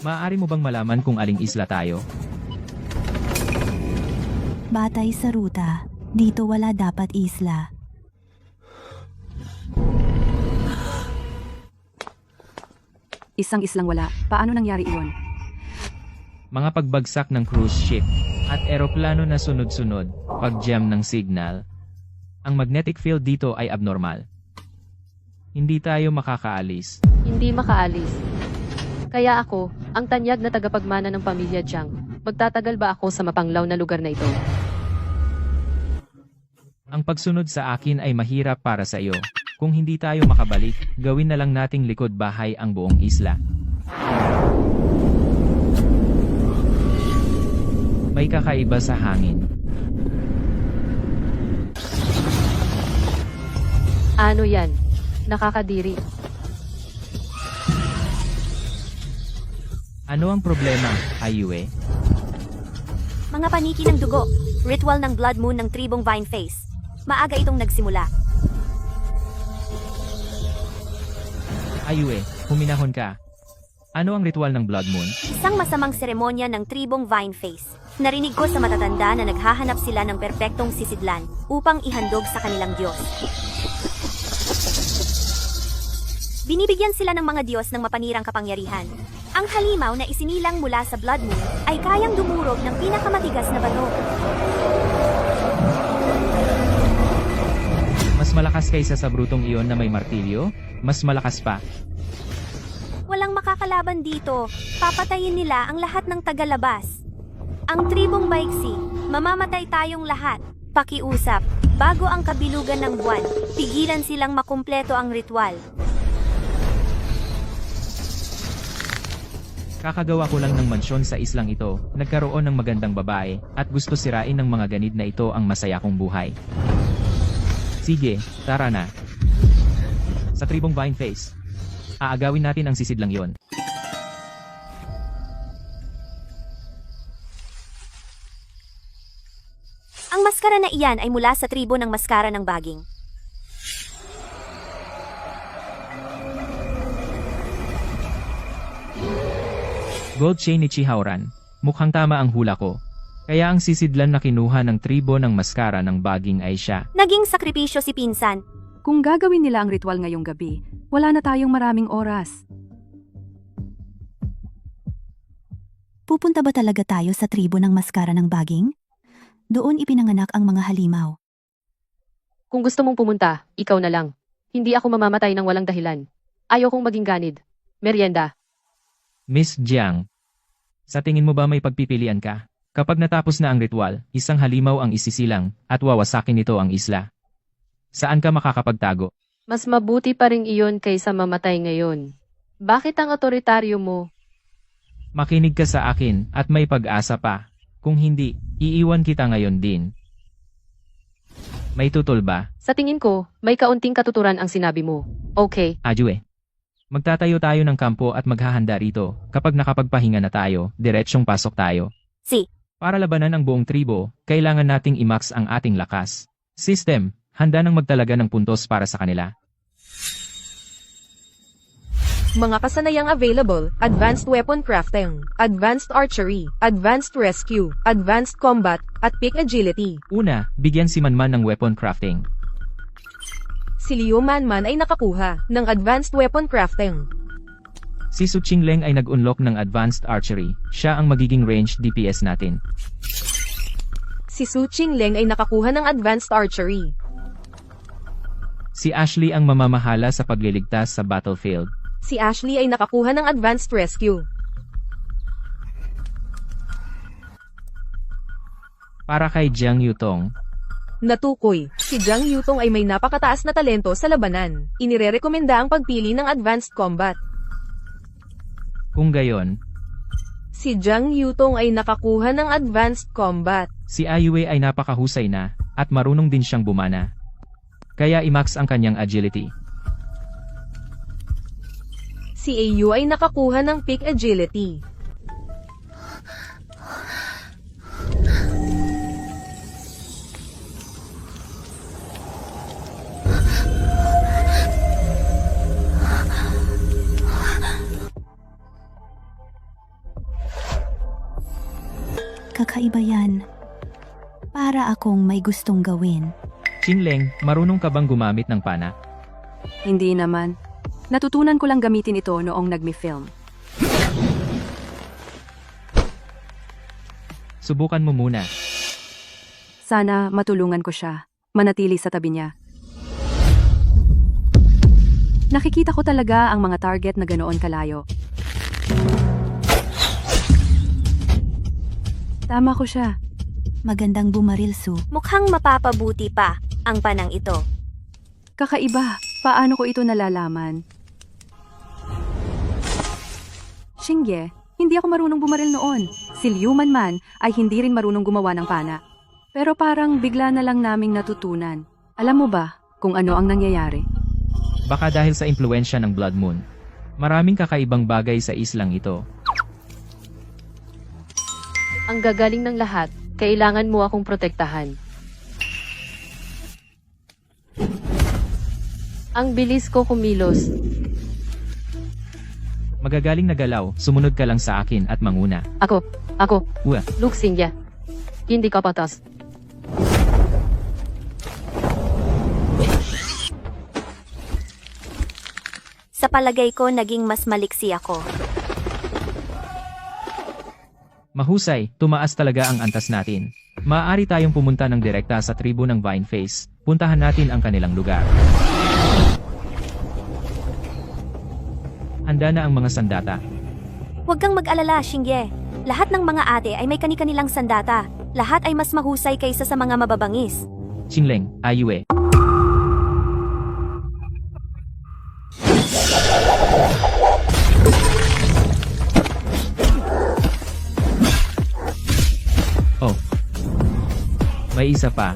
Maaari mo bang malaman kung aling isla tayo? Batay sa ruta, dito wala dapat isla. Isang islang wala. Paano nangyari iyon? Mga pagbagsak ng cruise ship at eroplano na sunod-sunod, pag-jam ng signal. Ang magnetic field dito ay abnormal. Hindi tayo makakaalis. Hindi makaalis. Kaya ako, ang tanyag na tagapagmana ng pamilya Jiang, magtatagal ba ako sa mapanglaw na lugar na ito? Ang pagsunod sa akin ay mahirap para sa iyo. Kung hindi tayo makabalik, gawin na lang nating likod bahay ang buong isla. May kakaiba sa hangin. Ano yan? Nakakadiri. Ano ang problema, Ayue? Mga paniki ng dugo. Ritual ng blood moon ng tribong Vine Face. Maaga itong nagsimula. Ayue, huminahon ka. Ano ang ritual ng blood moon? Isang masamang seremonya ng tribong Vine Face. Narinig ko sa matatanda na naghahanap sila ng perpektong sisidlan upang ihandog sa kanilang Diyos. Binibigyan sila ng mga Diyos ng mapanirang kapangyarihan. Ang halimaw na isinilang mula sa blood moon ay kayang dumurog ng pinakamatigas na bato. Mas malakas kaysa sa brutong iyon na may martilyo? Mas malakas pa. Walang makakalaban dito. Papatayin nila ang lahat ng tagalabas. Ang tribong Baigsi, mamamatay tayong lahat. Pakiusap, bago ang kabilugan ng buwan, pigilan silang makumpleto ang ritual. Kakagawa ko lang ng mansyon sa islang ito, nagkaroon ng magandang babae, at gusto sirain ng mga ganid na ito ang masaya kong buhay. Sige, tara na. Sa tribong Vineface. Aagawin natin ang sisidlang yon. Ang maskara na iyan ay mula sa tribo ng maskara ng baging. Gold chain ni Chihauran. Mukhang tama ang hula ko. Kaya ang sisidlan na kinuha ng tribo ng maskara ng baging ay siya. Naging sakripisyo si Pinsan. Kung gagawin nila ang ritual ngayong gabi, wala na tayong maraming oras. Pupunta ba talaga tayo sa tribo ng maskara ng baging? Doon ipinanganak ang mga halimaw. Kung gusto mong pumunta, ikaw na lang. Hindi ako mamamatay ng walang dahilan. Ayaw kong maging ganid. Merienda. Miss Jiang. Sa tingin mo ba may pagpipilian ka? Kapag natapos na ang ritual, isang halimaw ang isisilang, at wawasakin nito ang isla. Saan ka makakapagtago? Mas mabuti pa rin iyon kaysa mamatay ngayon. Bakit ang otoritaryo mo? Makinig ka sa akin, at may pag-asa pa. Kung hindi, iiwan kita ngayon din. May tutol ba? Sa tingin ko, may kaunting katuturan ang sinabi mo. Okay. Ajue. Magtatayo tayo ng kampo at maghahanda rito. Kapag nakapagpahinga na tayo, diretsyong pasok tayo. Si. Para labanan ang buong tribo, kailangan nating i-max ang ating lakas. System, handa nang magtalaga ng puntos para sa kanila. Mga kasanayang available, Advanced Weapon Crafting, Advanced Archery, Advanced Rescue, Advanced Combat, at Peak Agility. Una, bigyan si Manman ng weapon crafting. Si Liu Manman ay nakakuha ng Advanced Weapon Crafting. Si Su Qingleng ay nag-unlock ng Advanced Archery. Siya ang magiging range DPS natin. Si Su Qingleng ay nakakuha ng Advanced Archery. Si Ashley ang mamamahala sa pagliligtas sa battlefield. Si Ashley ay nakakuha ng Advanced Rescue. Para kay Jiang Yutong, Natukoy, si Jiang Yutong ay may napakataas na talento sa labanan. Inirerekomenda ang pagpili ng Advanced Combat. kung gayon, Si Jiang Yutong ay nakakuha ng Advanced Combat. si Ayue ay napakahusay na, at marunong din siyang bumana. Kaya i-max ang kanyang agility. Si Ayu ay nakakuha ng Peak Agility. Kakaiba yan. Para akong may gustong gawin. Qingleng, marunong ka bang gumamit ng pana? Hindi naman. Natutunan ko lang gamitin ito noong nagmi-film. Subukan mo muna. Sana matulungan ko siya. Manatili sa tabi niya. Nakikita ko talaga ang mga target na ganoon kalayo. Tama ko siya. Magandang bumaril, Su. Mukhang mapapabuti pa ang panang ito. Kakaiba. Paano ko ito nalalaman? Xingye, hindi ako marunong bumaril noon. Si Liu Manman ay hindi rin marunong gumawa ng pana. Pero parang bigla na lang naming natutunan. Alam mo ba kung ano ang nangyayari? Baka dahil sa impluensya ng Blood Moon. Maraming kakaibang bagay sa islang ito. Ang gagaling ng lahat, kailangan mo akong protektahan. Ang bilis ko kumilos. Magagaling na galaw, sumunod ka lang sa akin at manguna. Ako, Uwa, Luke Xingye. Hindi ka patas. Sa palagay ko, naging mas maliksi ako. mahusay, tumaas talaga ang antas natin. Maaari tayong pumunta ng direkta sa tribo ng Vineface. Puntahan natin ang kanilang lugar. Handa na ang mga sandata. Huwag kang mag-alala, Xingye. Lahat ng mga ate ay may kani-kanilang sandata. Lahat ay mas mahusay kaysa sa mga mababangis. Xingleng, Ayue. Oh. May isa pa.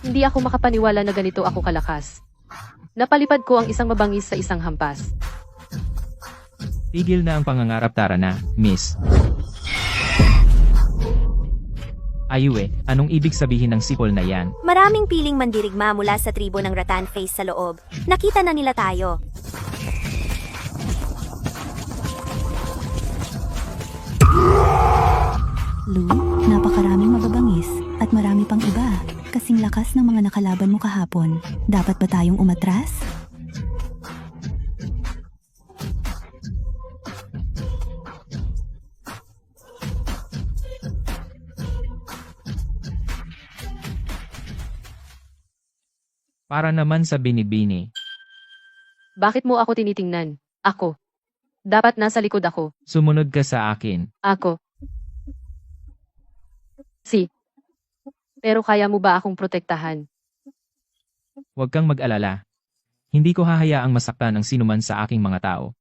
Hindi ako makapaniwala na ganito ako kalakas. Napalipad ko ang isang mabangis sa isang hampas. Tigil na ang pangangarap, tara na, miss. Ayue, anong ibig sabihin ng sipol na yan? Maraming piling mandirigma mula sa tribo ng Rattan Face sa loob. Nakita na nila tayo. Lou, napakaraming mababangis at marami pang iba. Kasing lakas ng mga nakalaban mo kahapon. Dapat ba tayong umatras? Para naman sa binibini. Bakit mo ako tinitingnan? Ako. Dapat nasa likod ako. Sumunod ka sa akin. Ako. Pero kaya mo ba akong protektahan? Huwag kang mag-alala. Hindi ko hahayaang masaktan ang sinuman sa aking mga tao.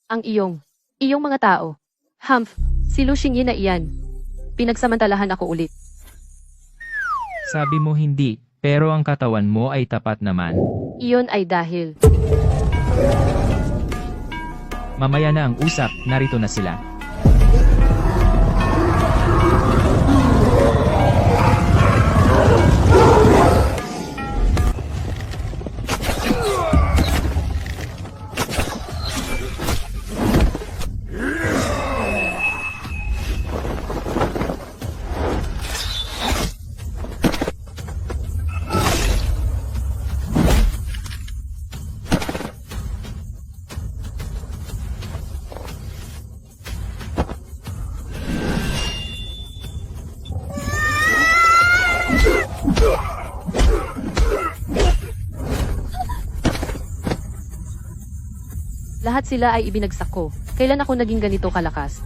Ang iyong mga tao. Humph, si Lu Xingye na iyan. Pinagsamantalahan ako ulit. Sabi mo hindi, pero ang katawan mo ay tapat naman. Iyon ay dahil. Mamaya na ang usap, narito na sila. Lahat sila ay ibinagsak ko. Kailan ako naging ganito kalakas?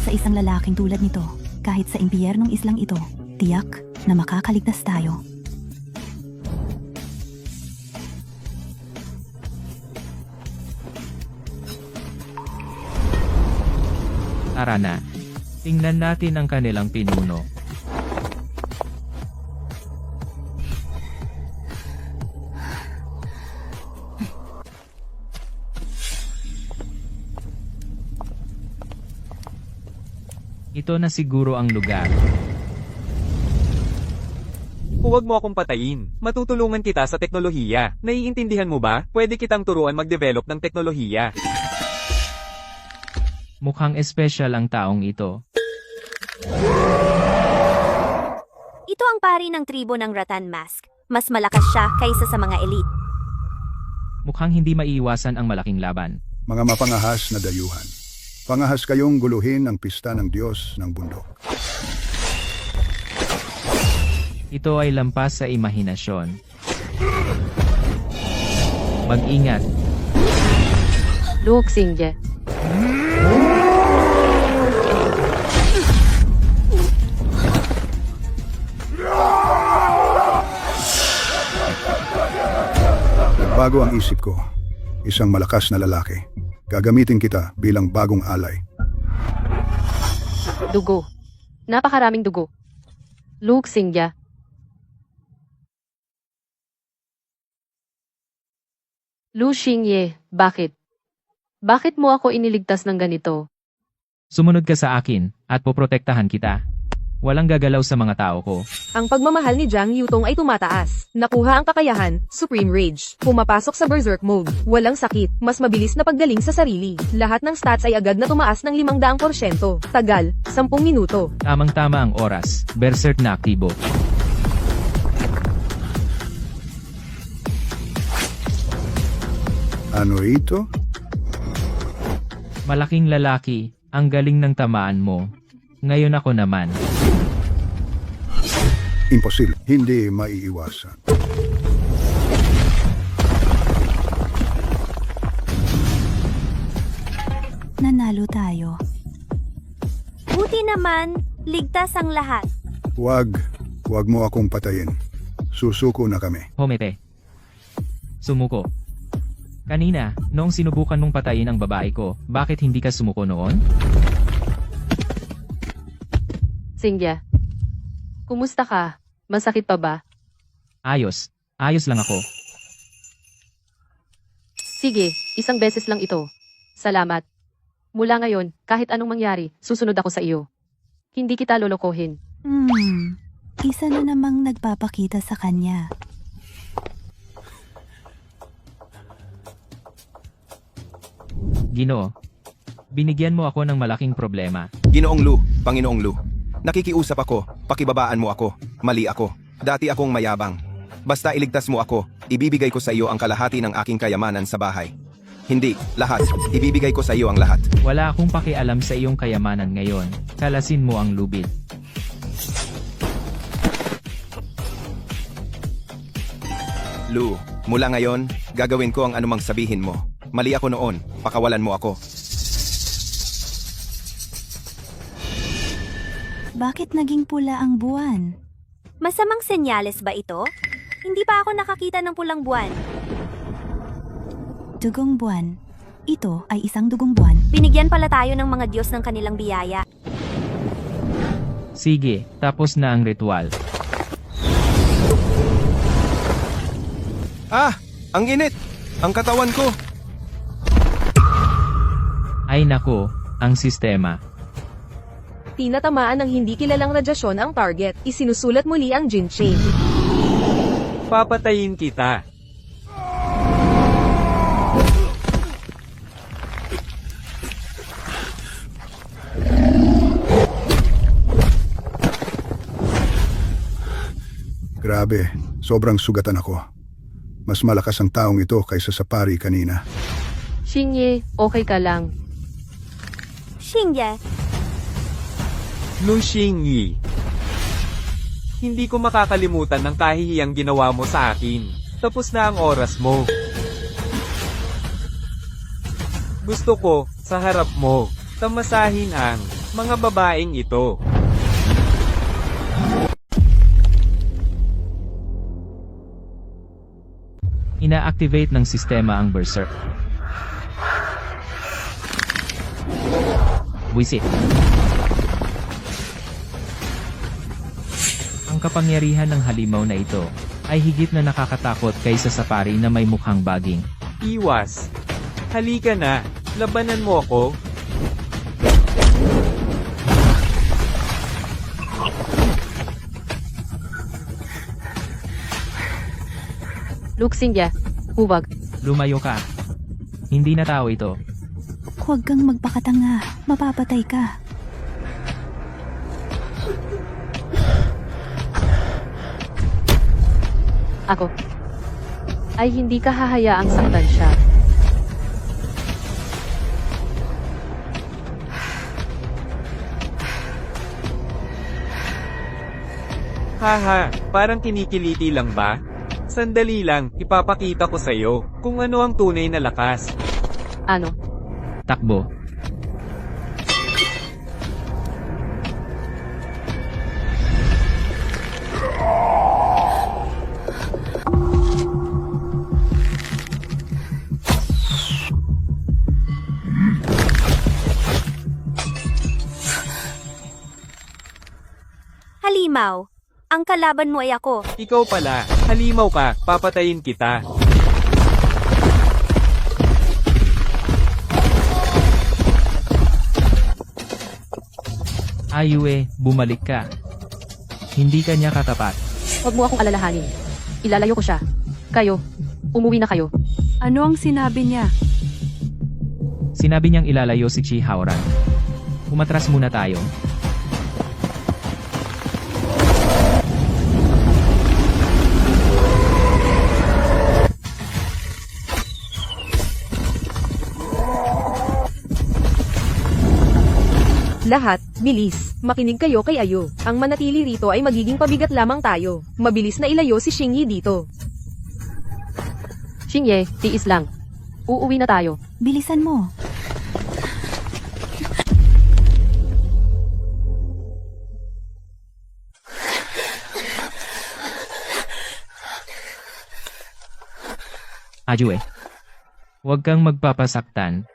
Sa isang lalaking tulad nito, kahit sa impyernong islang ito, tiyak na makakaligtas tayo. Tara na. Tingnan natin ang kanilang pinuno. Ito na siguro ang lugar. Huwag mo akong patayin. Matutulungan kita sa teknolohiya. Naiintindihan mo ba? Pwede kitang turuan mag-develop ng teknolohiya. Mukhang espesyal ang taong ito. Ito ang pari ng tribo ng Rattan Mask. Mas malakas siya kaysa sa mga elite. Mukhang hindi maiiwasan ang malaking laban. Mga mapangahas na dayuhan. Pangahas kayong guluhin ang pista ng Diyos ng bundok. Ito ay lampas sa imahinasyon. Mag-ingat. Lu Xingye. Nagbago ang isip ko. Isang malakas na lalaki. Gagamitin kita bilang bagong alay. Dugo. Napakaraming dugo. Lu Xingye. Lu Xingye, bakit? Bakit mo ako iniligtas ng ganito? Sumunod ka sa akin, at poprotektahan kita. Walang gagalaw sa mga tao ko. Ang pagmamahal ni Jiang Yutong ay tumataas. Nakuha ang kakayahan, Supreme Rage. Pumapasok sa Berserk Mode. Walang sakit, mas mabilis na paggaling sa sarili. Lahat ng stats ay agad na tumaas ng 500%. Tagal, 10 minuto. Tamang-tama ang oras. Berserk na aktibo. Ano ito? Malaking lalaki, ang galing ng tamaan mo. Ngayon ako naman. Imposible. Hindi maiiwasan. Nanalo tayo. Buti naman, ligtas ang lahat. Huwag mo akong patayin. Susuko na kami. Homete. Sumuko. Kanina, noong sinubukan mong patayin ang babae ko, bakit hindi ka sumuko noon? Singya. Kumusta ka? Masakit pa ba? Ayos. Ayos lang ako. Sige, isang beses lang ito. Salamat. Mula ngayon, kahit anong mangyari, susunod ako sa iyo. Hindi kita lolokohin. Isa na namang nagpapakita sa kanya. Ginoo. Binigyan mo ako ng malaking problema. Ginoong Lu, Panginoong Lu. Nakikiusap ako, pakibabaan mo ako. Mali ako. Dati akong mayabang. Basta iligtas mo ako, ibibigay ko sa iyo ang kalahati ng aking kayamanan sa bahay. Hindi, lahat. Ibibigay ko sa iyo ang lahat. Wala akong pakialam sa iyong kayamanan ngayon. Kalasin mo ang lubid. Lu, mula ngayon, gagawin ko ang anumang sabihin mo. Mali ako noon, pakawalan mo ako. Bakit naging pula ang buwan? Masamang senyales ba ito? Hindi pa ako nakakita ng pulang buwan. Dugong buwan. Ito ay isang dugong buwan. Binigyan pala tayo ng mga Diyos ng kanilang biyaya. Sige, tapos na ang ritual. Ah! Ang init! Ang katawan ko! Ay nako, ang sistema. Tinatamaan ng hindi kilalang radyasyon ang target. Isinusulat muli ang Jin Chain. Papatayin kita. Grabe, sobrang sugatan ako. Mas malakas ang taong ito kaysa sa pari kanina. Xingye, okay ka lang. Xingye, Lu Xingyi. Hindi ko makakalimutan ng kahihiyang ginawa mo sa akin. Tapos na ang oras mo. Gusto ko, sa harap mo, tamasahin ang mga babaeng ito. Ina-activate ng sistema ang Berserk. Wisit. Ang kapangyarihan ng halimaw na ito ay higit na nakakatakot kaysa sa pari na may mukhang baging. Iwas. Halika na, labanan mo ako. Luke Singya, huwag. Lumayo ka. Hindi na tao ito. Huwag kang magpakatanga. Mapapatay ka. Ako. Ay hindi ka hahayaang saktan siya. Haha, parang kinikiliti lang ba? Sandali lang, ipapakita ko sa'yo kung ano ang tunay na lakas. Ano? Takbo. halimaw. Ang kalaban mo ay ako. Ikaw pala, halimaw ka, papatayin kita. Ayue, bumalik ka. Hindi ka niya katapat. Huwag mo akong alalahanin. Ilalayo ko siya. Kayo, umuwi na kayo. Ano ang sinabi niya? Sinabi niyang ilalayo si Chi Haoran. Umatras muna tayo. Lahat, bilis. Makinig kayo kay Ayo. Ang manatili rito ay magiging pabigat lamang tayo. Mabilis na ilayo si Xingyi dito. Xingye, tiis lang. Uuwi na tayo. Bilisan mo. Ayue. Huwag kang magpapasaktan.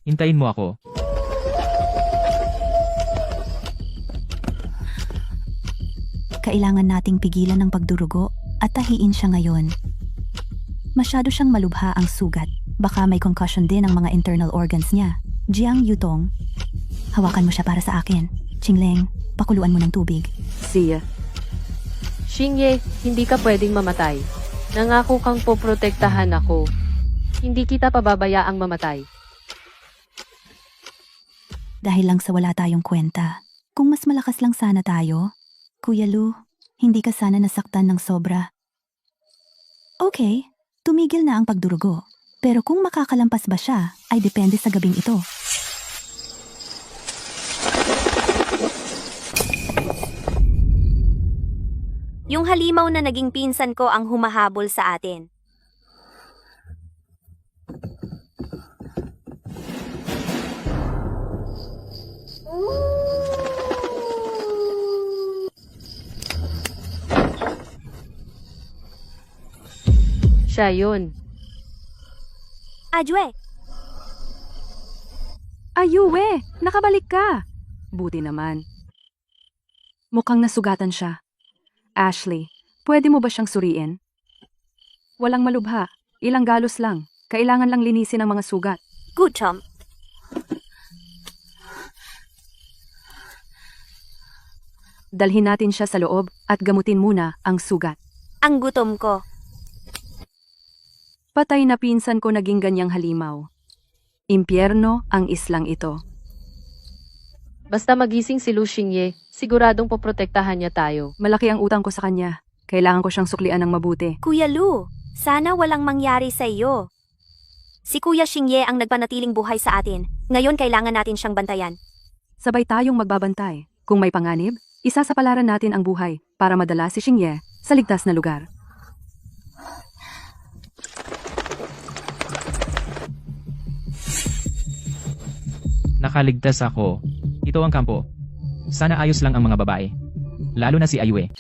Hintayin mo ako. Kailangan nating pigilan ng pagdurugo at tahiin siya ngayon. Masyado siyang malubha ang sugat. Baka may concussion din ang mga internal organs niya. Jiang Yutong, hawakan mo siya para sa akin. Qingleng, pakuluan mo ng tubig. Siya. Xingye, hindi ka pwedeng mamatay. Nangako kang poprotektahan ako. Hindi kita pababayaang mamatay. Dahil lang sa wala tayong kwenta. Kung mas malakas lang sana tayo, Kuya Lu, hindi ka sana nasaktan ng sobra. Okay, tumigil na ang pagdurugo. Pero kung makakalampas ba siya, ay depende sa gabing ito. Yung halimaw na naging pinsan ko ang humahabol sa atin. Siya yun. Ajwe, Ayue, nakabalik ka. Buti naman. Mukhang nasugatan siya. Ashley, pwede mo ba siyang suriin? Walang malubha. Ilang galos lang. Kailangan lang linisin ang mga sugat. gutom. Dalhin natin siya sa loob at gamutin muna ang sugat. Ang gutom ko. Patay na pinsan ko naging ganyang halimaw. Impyerno ang islang ito. Basta magising si Lu Xingye, siguradong poprotektahan niya tayo. Malaki ang utang ko sa kanya. Kailangan ko siyang suklian ng mabuti. Kuya Lu, sana walang mangyari sa iyo. Si Kuya Xingye ang nagpanatiling buhay sa atin. Ngayon kailangan natin siyang bantayan. Sabay tayong magbabantay. Kung may panganib, isasapalaran natin ang buhay para madala si Xingye sa ligtas na lugar. Nakaligtas ako. Ito ang kampo. Sana ayos lang ang mga babae. Lalo na si Ayue.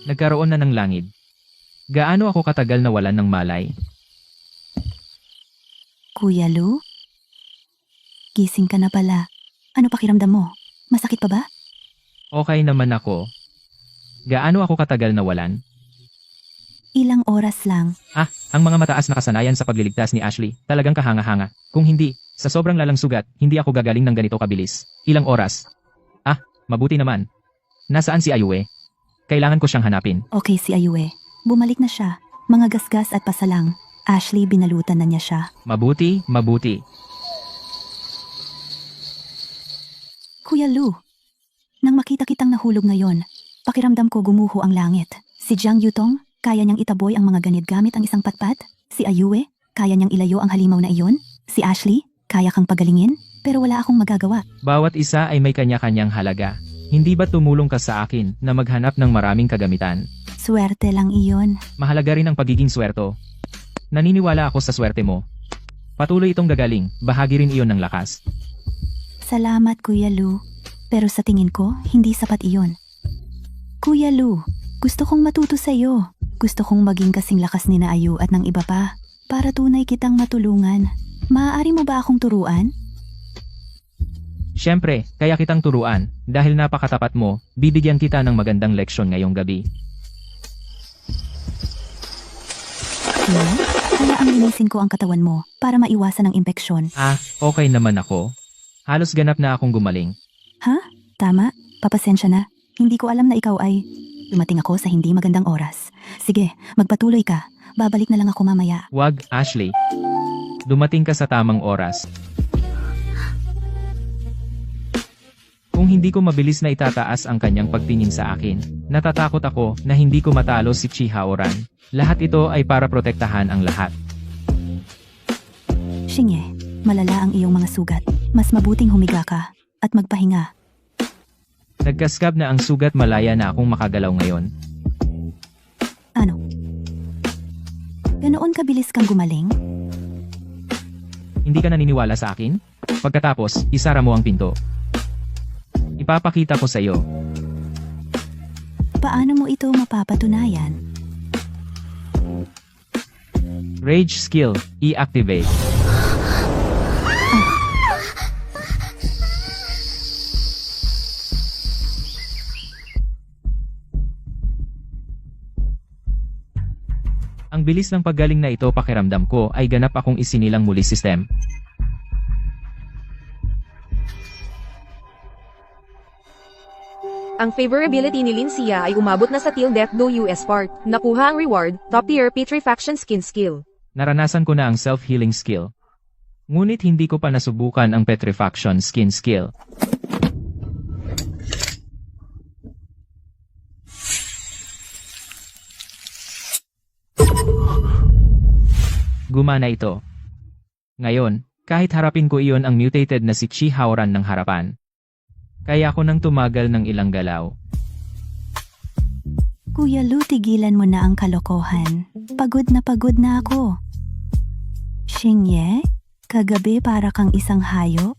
Nagkaroon na ng langid. Gaano ako katagal nawalan ng malay? Kuya Lu? Gising ka na pala. Ano pakiramdam mo? Masakit pa ba? Okay naman ako. Gaano ako katagal nawalan? Ilang oras lang. Ang mga mataas na kasanayan sa pagliligtas ni Ashley, talagang kahanga-hanga. Kung hindi, sa sobrang lalang sugat, hindi ako gagaling ng ganito kabilis. Ilang oras? Mabuti naman. Nasaan si Ayue? Kailangan ko siyang hanapin. Okay si Ayue. Bumalik na siya. Mga gasgas at pasalang. Ashley, binalutan na niya siya. Mabuti, mabuti. Kuya Lu, nang makita kitang nahulog ngayon, pakiramdam ko gumuho ang langit. Si Jiang Yutong, kaya niyang itaboy ang mga ganid gamit ang isang patpat. Si Ayue, kaya niyang ilayo ang halimaw na iyon. Si Ashley, kaya kang pagalingin, pero wala akong magagawa. Bawat isa ay may kanya-kanyang halaga. Hindi ba tumulong ka sa akin na maghanap ng maraming kagamitan? Swerte lang iyon. Mahalaga rin ang pagiging swerto. Naniniwala ako sa swerte mo. Patuloy itong gagaling, bahagi rin iyon ng lakas. Salamat, Kuya Lu. Pero sa tingin ko, hindi sapat iyon. Kuya Lu, gusto kong matuto sa iyo. Gusto kong maging kasing lakas ni na Ayu at ng iba pa. Para tunay kitang matulungan. Maaari mo ba akong turuan? Siyempre, kaya kitang turuan. Dahil napakatapat mo, bibigyan kita ng magandang leksyon ngayong gabi. Kaya ang linisin ko ang katawan mo para maiwasan ang impeksyon. Okay naman ako. Halos ganap na akong gumaling. Ha? Tama? Papasensya na. Hindi ko alam na ikaw ay... Dumating ako sa hindi magandang oras. Sige, magpatuloy ka. Babalik na lang ako mamaya. Wag, Ashley. Dumating ka sa tamang oras. Kung hindi ko mabilis na itataas ang kanyang pagtingin sa akin, natatakot ako na hindi ko matalo si Chi Haoran. Lahat ito ay para protektahan ang lahat. Xingye, malala ang iyong mga sugat. Mas mabuting humiga ka at magpahinga. Nagkaskab na ang sugat, malaya na akong makagalaw ngayon. Ano? Ganoon kabilis kang gumaling? Hindi ka naniniwala sa akin? Pagkatapos, isara mo ang pinto. Ipapakita ko sa iyo. Paano mo ito mapapatunayan? Rage skill, i-activate. Ang bilis ng paggaling na ito, pakiramdam ko ay ganap akong isinilang muli system. Ang favorability ni Lincia ay umabot na sa till death do US part. Nakuha ang reward, top tier petrifaction skin skill. Naranasan ko na ang self-healing skill. Ngunit hindi ko pa nasubukan ang petrifaction skin skill. Gumana ito. Ngayon, kahit harapin ko iyon ang mutated na si Chi Haoran ng harapan. Kaya ako nang tumagal ng ilang galaw. Kuya Lu, tigilan mo na ang kalokohan. Pagod na ako. Xingye, kagabi para kang isang hayop.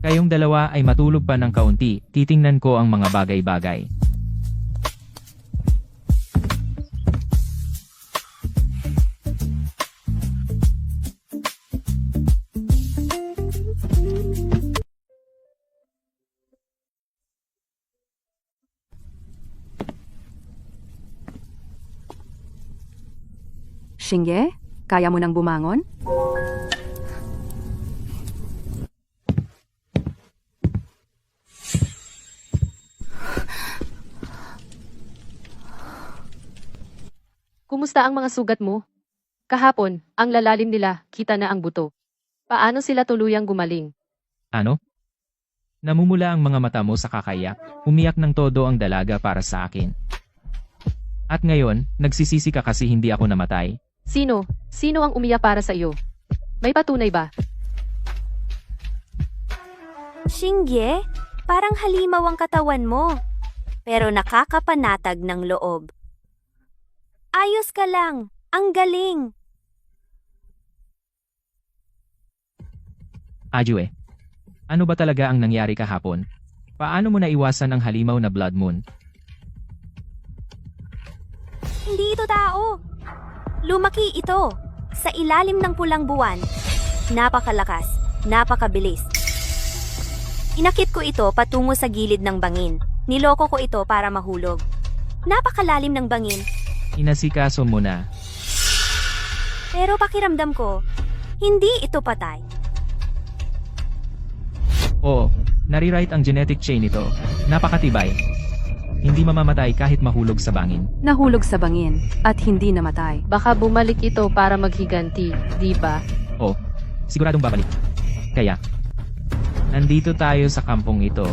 Kayong dalawa ay matulog pa ng kaunti, titingnan ko ang mga bagay-bagay. Xingye, kaya mo nang bumangon? Kumusta ang mga sugat mo? Kahapon, ang lalalim nila, kita na ang buto. Paano sila tuluyang gumaling? Ano? Namumula ang mga mata mo sa kakayak, umiyak ng todo ang dalaga para sa akin. At ngayon, nagsisisi ka kasi hindi ako namatay. Sino? Sino ang umiyak para sa iyo? May patunay ba? Xingye, parang halimaw ang katawan mo. Pero nakakapanatag ng loob. Ayos ka lang. Ang galing. Ajue. Ano ba talaga ang nangyari kahapon? Paano mo naiwasan ang halimaw na blood moon? Hindi ito tao. Lumaki ito. Sa ilalim ng pulang buwan. Napakalakas. Napakabilis. Inakit ko ito patungo sa gilid ng bangin. Niloko ko ito para mahulog. Napakalalim ng bangin. Inasikaso mo na. Pero pakiramdam ko, hindi ito patay. Oo, nare-write ang genetic chain nito. Napakatibay. Hindi mamamatay kahit mahulog sa bangin. Nahulog sa bangin at hindi namatay. Baka bumalik ito para maghiganti, di ba? Oo, siguradong babalik. Kaya, nandito tayo sa kampong ito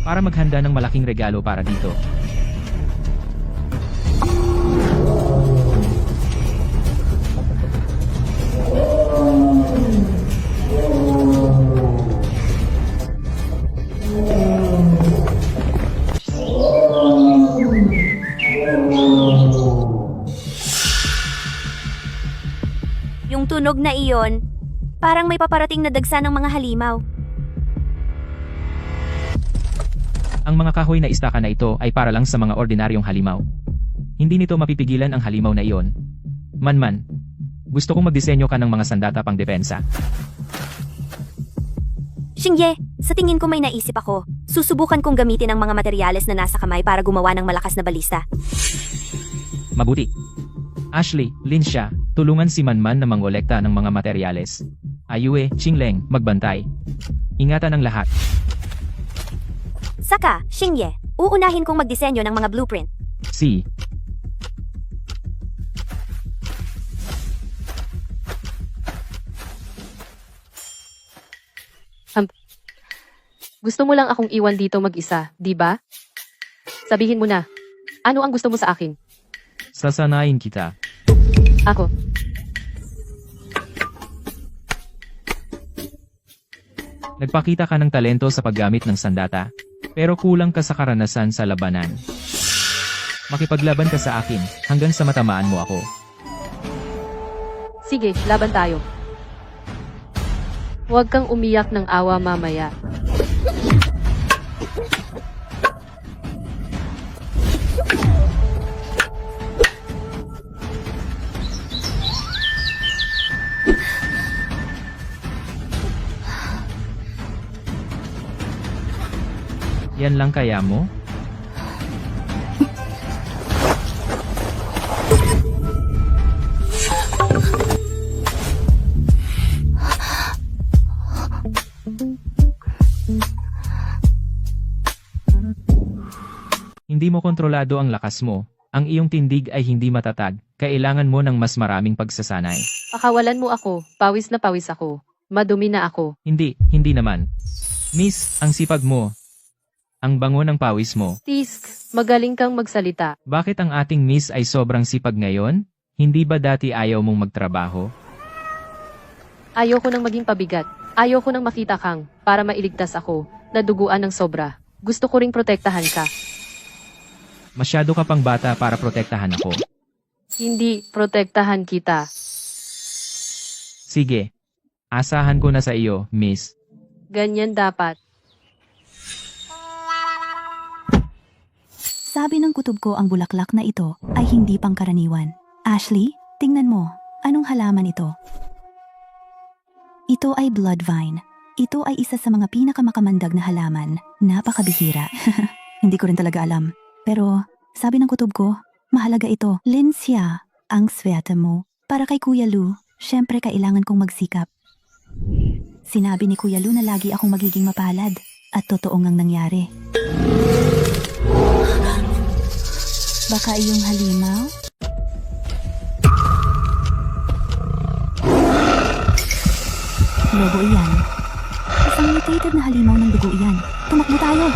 para maghanda ng malaking regalo para dito. Yung tunog na iyon, parang may paparating na dagsa ng mga halimaw. Ang mga kahoy na istaka na ito ay para lang sa mga ordinaryong halimaw. Hindi nito mapipigilan ang halimaw na iyon. Manman, gusto kong magdisenyo ka ng mga sandata pang depensa. Xingye, sa tingin ko may naisip ako. Susubukan kong gamitin ang mga materyales na nasa kamay para gumawa ng malakas na balista. Mabuti. Ashley, Lincia, tulungan si Manman na mangolekta ng mga materyales. Ayue, Qingleng, magbantay. Ingatan ang lahat. Saka, Xingye, uunahin kong magdisenyo ng mga blueprint. Si. Gusto mo lang akong iwan dito mag-isa, di ba? Sabihin mo na. Ano ang gusto mo sa akin? Sasanayin kita. Ako. Nagpakita ka ng talento sa paggamit ng sandata, pero kulang ka sa karanasan sa labanan. Makipaglaban ka sa akin hanggang sa matamaan mo ako. Sige, laban tayo. Huwag kang umiyak ng awa mamaya. Yan lang kaya mo? Hindi mo kontrolado ang lakas mo. Ang iyong tindig ay hindi matatag. Kailangan mo ng mas maraming pagsasanay. Pakawalan mo ako, pawis na pawis ako. Madumi na ako. Hindi naman. Miss, ang sipag mo. Ang bango ng pawis mo. Tisk, magaling kang magsalita. Bakit ang ating miss ay sobrang sipag ngayon? Hindi ba dati ayaw mong magtrabaho? Ayoko nang maging pabigat. Ayoko nang makita kang, para mailigtas ako, naduguan ng sobra. Gusto ko ring protektahan ka. Masyado ka pang bata para protektahan ako. Hindi, protektahan kita. Sige. Asahan ko na sa iyo, miss. Ganyan dapat. Sabi ng kutob ko ang bulaklak na ito ay hindi pangkaraniwan. Ashley, tingnan mo. Anong halaman ito? Ito ay blood vine. Ito ay isa sa mga pinakamakamandag na halaman. Napakabihira. Hindi ko rin talaga alam. Pero, sabi ng kutob ko, mahalaga ito. Linsya, ang swerte mo. Para kay Kuya Lu, syempre kailangan kong magsikap. Sinabi ni Kuya Lu na lagi akong magiging mapalad. At totoo ngang nangyari. Baka iyong halimaw? Lobo iyan. Isang mutated na halimaw ng dugo iyan. Tumakbo tayo!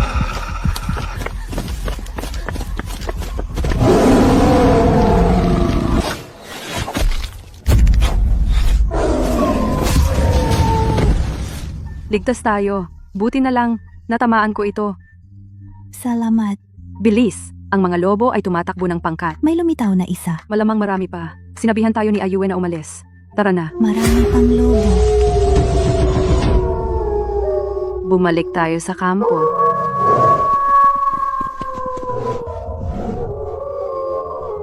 Ligtas tayo. Buti na lang, natamaan ko ito. Salamat. Bilis! Ang mga lobo ay tumatakbo ng pangkat. May lumitaw na isa. Malamang marami pa. Sinabihan tayo ni Ayue na umalis. Tara na. Marami pang lobo. Bumalik tayo sa kampo.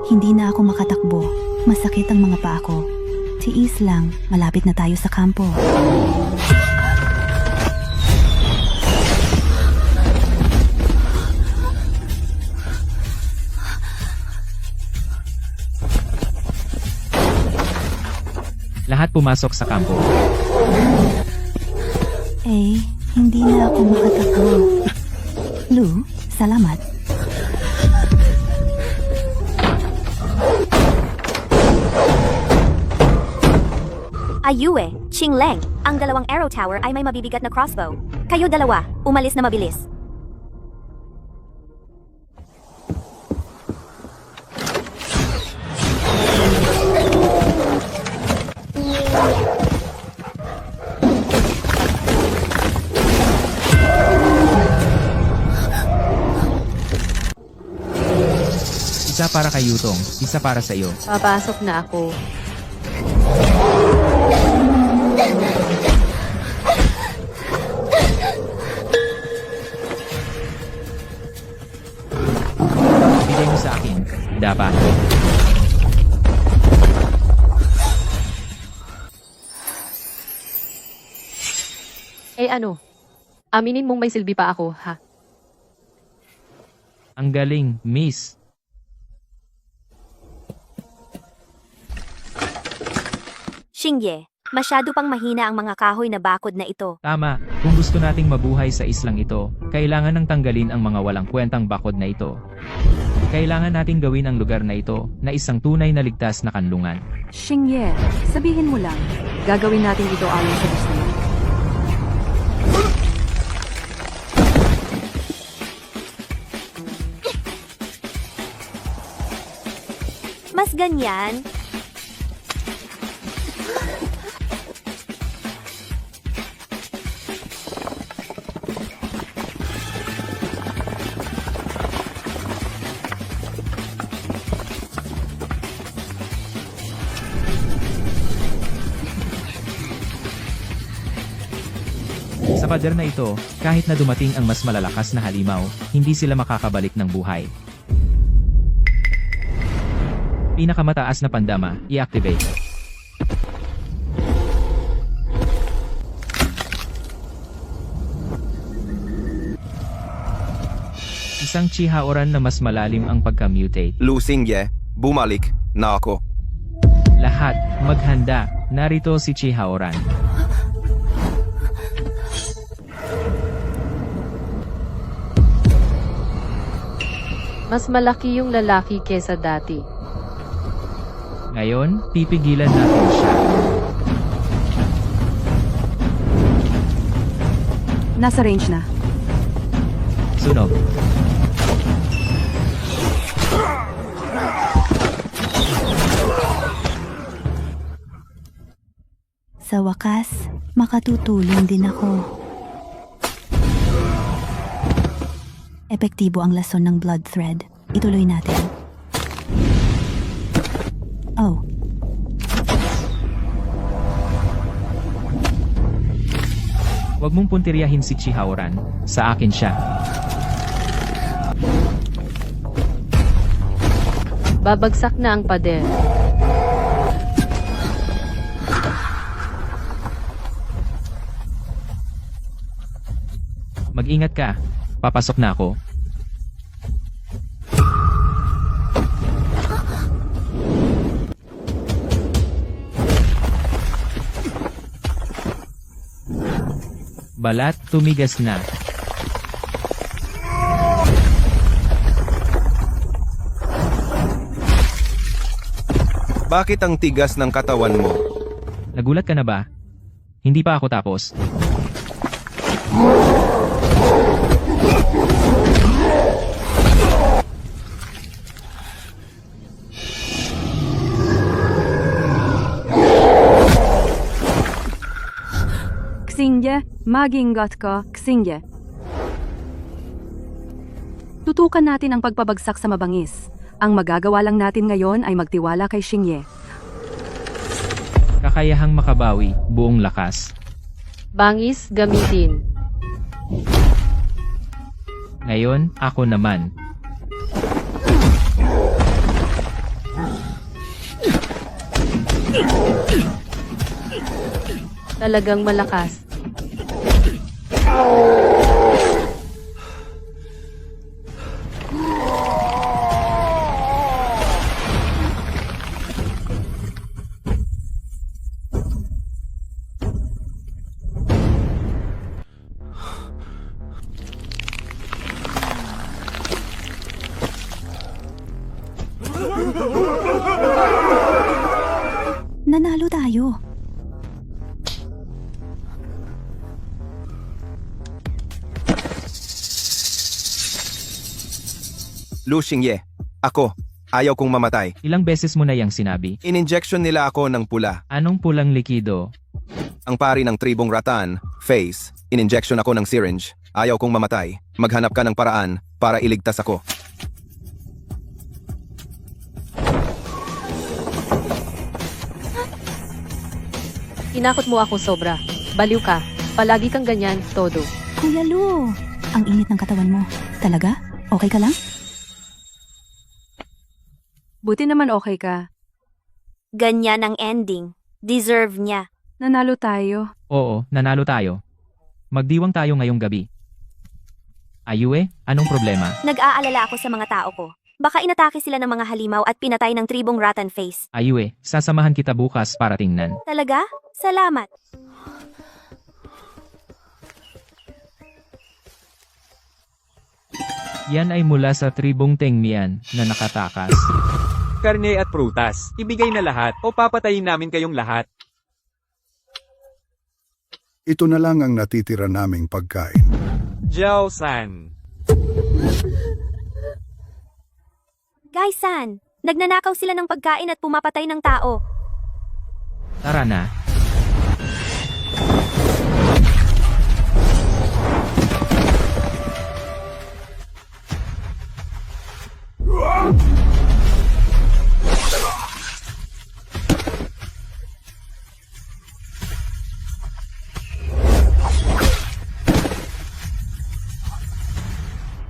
Hindi na ako makatakbo. Masakit ang mga paa ko. Tiis lang, malapit na tayo sa kampo. Lahat pumasok sa kampo. Hindi na ako makatakbo. Lu, salamat. Ayue, Qingleng, ang dalawang arrow tower ay may mabibigat na crossbow. Kayo dalawa, umalis na mabilis. Isa para kay Yutong, isa para sa iyo. Papasok na ako. Bigay mo sa akin. Dapat. Ano? Aminin mong may silbi pa ako, ha? Ang galing, miss. Xingye, masyado pang mahina ang mga kahoy na bakod na ito. Tama, kung gusto nating mabuhay sa islang ito, kailangan nang tanggalin ang mga walang kwentang bakod na ito. Kailangan nating gawin ang lugar na ito na isang tunay na ligtas na kanlungan. Xingye, sabihin mo lang. Gagawin natin ito ayon sa gusto mo. ganyan? Sa pader na ito, kahit na dumating ang mas malalakas na halimaw, hindi sila makakabalik ng buhay. Pinakamataas na pandama, i-activate. Isang Chihaoran na mas malalim ang pagka-mutate. Lu Xingye, bumalik na ako. Lahat, maghanda, narito si Chihaoran. Mas malaki yung lalaki kesa dati. Ngayon, pipigilan natin siya. Nasa range na. Sunog. Sa wakas, makatutulong din ako. Epektibo ang lason ng blood thread. Ituloy natin. Oh, Huwag mong puntiryahin si Chihaoran. Sa akin siya. Babagsak na ang pader. Mag-ingat ka. Papasok na ako. Balat, tumigas na. Bakit ang tigas ng katawan mo? Nagulat ka na ba? Hindi pa ako tapos. Xingye, magingat ka, Xingye. Tutukan natin ang pagpabagsak sa mabangis. Ang magagawa lang natin ngayon ay magtiwala kay Xingye. Kakayahang makabawi, buong lakas. Bangis, gamitin. Ngayon, ako naman. Talagang malakas. nanalo tayo. Lu Xingye, ako. Ayaw kong mamatay. Ilang beses mo na yang sinabi? In-injection nila ako ng pula. Anong pulang likido? Ang pari ng tribong Ratan, Face, in-injection ako ng syringe. Ayaw kong mamatay. Maghanap ka ng paraan para iligtas ako. Inakot mo ako sobra. Baliw ka. Palagi kang ganyan, todo. Kuya Lu, ang init ng katawan mo. Talaga? Okay ka lang? Buti naman okay ka. Ganyan ang ending. Deserve niya. Nanalo tayo. Oo, nanalo tayo. Magdiwang tayo ngayong gabi. Ayue, anong problema? Nag-aalala ako sa mga tao ko. Baka inatake sila ng mga halimaw at pinatay ng tribong Ratan Face. Ayue, sasamahan kita bukas para tingnan. Talaga? Salamat. Yan ay mula sa tribong Tengmian na nakatakas. Karne at prutas, ibigay na lahat o papatayin namin kayong lahat. Ito na lang ang natitira naming pagkain. Jiao-san. Gaisan, Nagnanakaw sila ng pagkain at pumapatay ng tao. Tara na.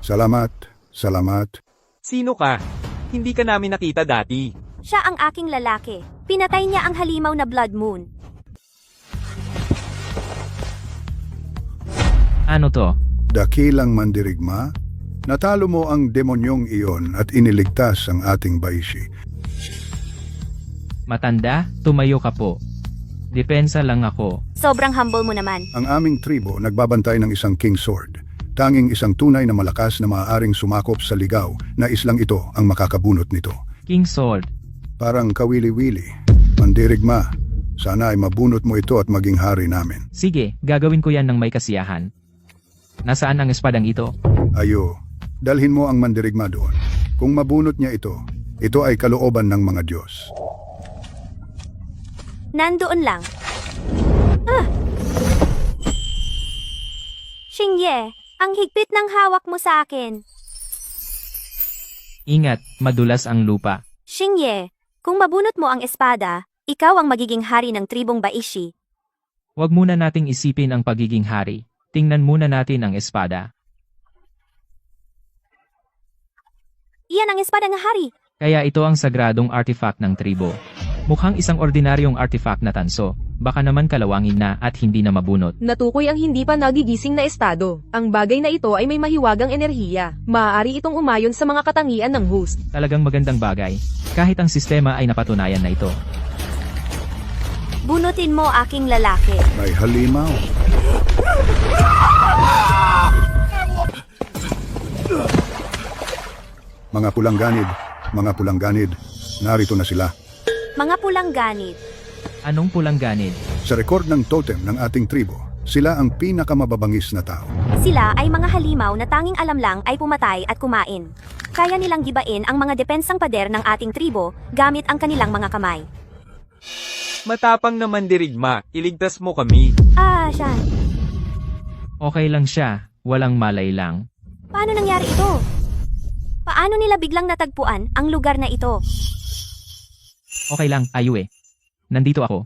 Salamat, salamat. Sino ka? Hindi ka namin nakita dati. Siya ang aking lalaki. Pinatay niya ang halimaw na Blood Moon. Ano to? Dakilang mandirigma, natalo mo ang demonyong iyon at iniligtas ang ating Baishi. Matanda, tumayo ka po. Depensa lang ako. Sobrang humble mo naman. Ang aming tribo nagbabantay ng isang King Sword. Tanging isang tunay na malakas na maaaring sumakop sa ligaw na islang ito ang makakabunot nito. King Sword. Parang kawili-wili. Mandirigma, sana ay mabunot mo ito at maging hari namin. Sige, gagawin ko yan ng may kasiyahan. Nasaan ang espadang ito? Ayo, dalhin mo ang mandirigma doon. Kung mabunot niya ito ay kalooban ng mga Diyos. Nandoon lang. Xingye, ang higpit ng hawak mo sa akin. Ingat, madulas ang lupa. Xingye, kung mabunot mo ang espada, ikaw ang magiging hari ng tribong Baishi. Huwag muna nating isipin ang pagiging hari. Tingnan muna natin ang espada. Iyan ang espada ng hari. Kaya ito ang sagradong artifact ng tribo. Mukhang isang ordinaryong artifact na tanso. Baka naman kalawangin na at hindi na mabunot. Natukoy ang hindi pa nagigising na estado. Ang bagay na ito ay may mahiwagang enerhiya. Maaari itong umayon sa mga katangian ng host. Talagang magandang bagay. Kahit ang sistema ay napatunayan na ito. Bunutin mo aking lalaki. May halimaw. Mga pulang ganid, narito na sila. Mga pulang ganid. Anong pulang ganid? Sa rekord ng totem ng ating tribo, sila ang pinakamababangis na tao. Sila ay mga halimaw na tanging alam lang ay pumatay at kumain. Kaya nilang gibain ang mga depensang pader ng ating tribo gamit ang kanilang mga kamay. Matapang na mandirigma, iligtas mo kami. Siya. Okay lang siya, walang malay lang. Paano nangyari ito? Paano nila biglang natagpuan ang lugar na ito? Okay lang, Ayue. Nandito ako.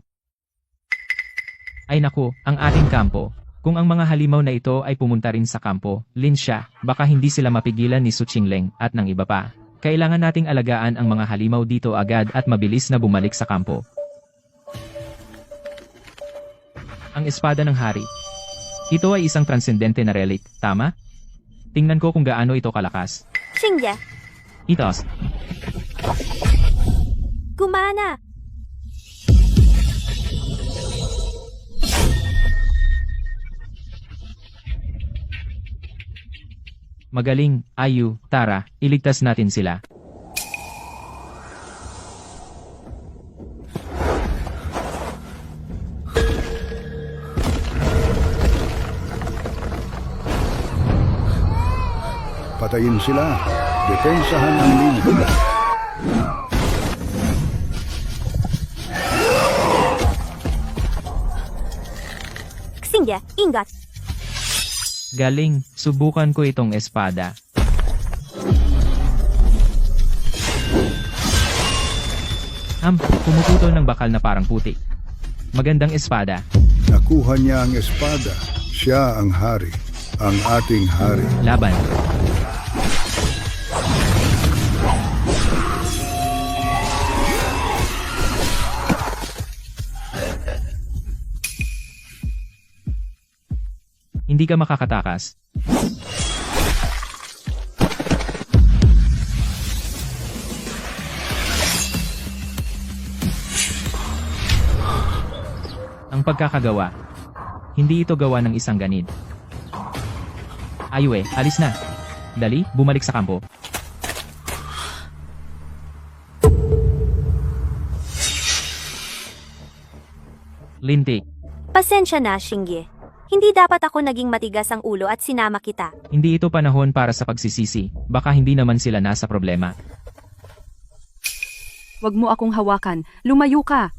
Ay naku, ang ating kampo. Kung ang mga halimaw na ito ay pumunta rin sa kampo, Lin siya, baka hindi sila mapigilan ni Su Qingleng at ng iba pa. Kailangan nating alagaan ang mga halimaw dito agad at mabilis na bumalik sa kampo. Ang espada ng hari. Ito ay isang transcendente na relic, tama? Tingnan ko kung gaano ito kalakas. Xingye, Itos. gumana! Magaling, Ayu, tara, iligtas natin sila. Patayin sila. Depensahan ang linya. Xingye, ingat! Galing, subukan ko itong espada. Pumuputol ng bakal na parang putik. Magandang espada. Nakuha niya ang espada. Siya ang hari. Ang ating hari. Laban. Hindi ka makakatakas. Ang pagkakagawa. Hindi ito gawa ng isang ganid. Ayue, alis na. Dali, bumalik sa kampo. Lintik. Pasensya na, Xingye. Hindi dapat ako naging matigas ang ulo at sinama kita. Hindi ito panahon para sa pagsisisi. Baka hindi naman sila nasa problema. Huwag mo akong hawakan. Lumayo ka.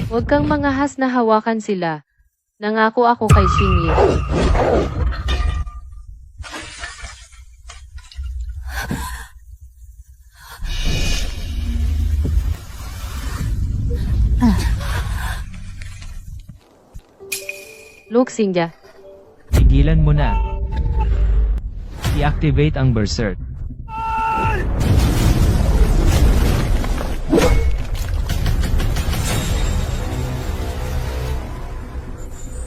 Huwag kang mangahas na hawakan sila. Nangako ako kay Xingye. Look, Xingye. Tigilan mo na. I-activate ang Berserk.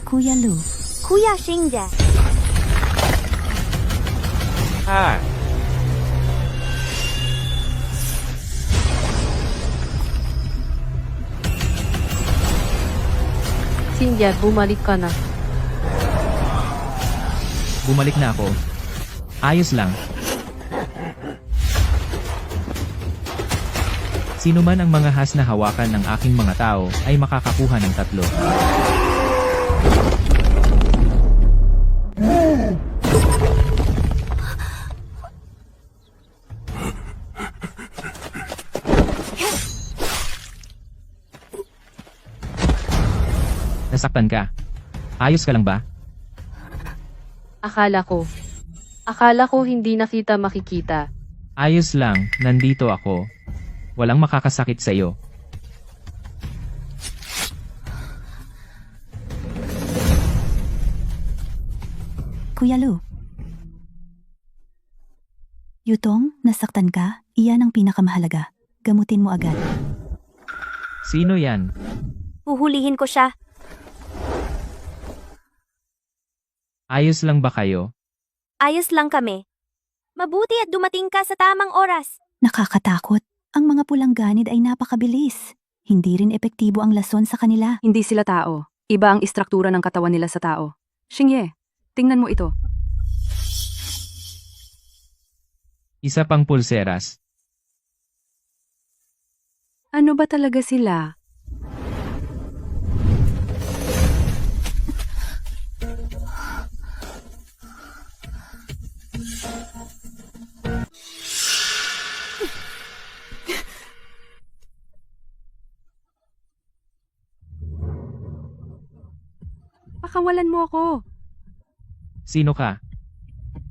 Kuya Lu, Kuya Xingye, Ha! Xingye, bumalik ka na. Bumalik na ako. Ayos lang. Sino man ang mga has na hawakan ng aking mga tao ay makakakuha ng 3. Nasaktan ka. Ayos ka lang ba? Akala ko hindi na kita makikita. Ayos lang, nandito ako. Walang makakasakit sa iyo. Kuya Lu. Yutong, nasaktan ka? Iyan ang pinakamahalaga. Gamutin mo agad. Sino yan? huhulihin ko siya. Ayos lang ba kayo? Ayos lang kami. Mabuti at dumating ka sa tamang oras. Nakakatakot. Ang mga pulang ganid ay napakabilis. Hindi rin epektibo ang lason sa kanila. Hindi sila tao. Iba ang istruktura ng katawan nila sa tao. Xingye, tingnan mo ito. Isa pang pulseras. Ano ba talaga sila? Pakawalan mo ako. Sino ka?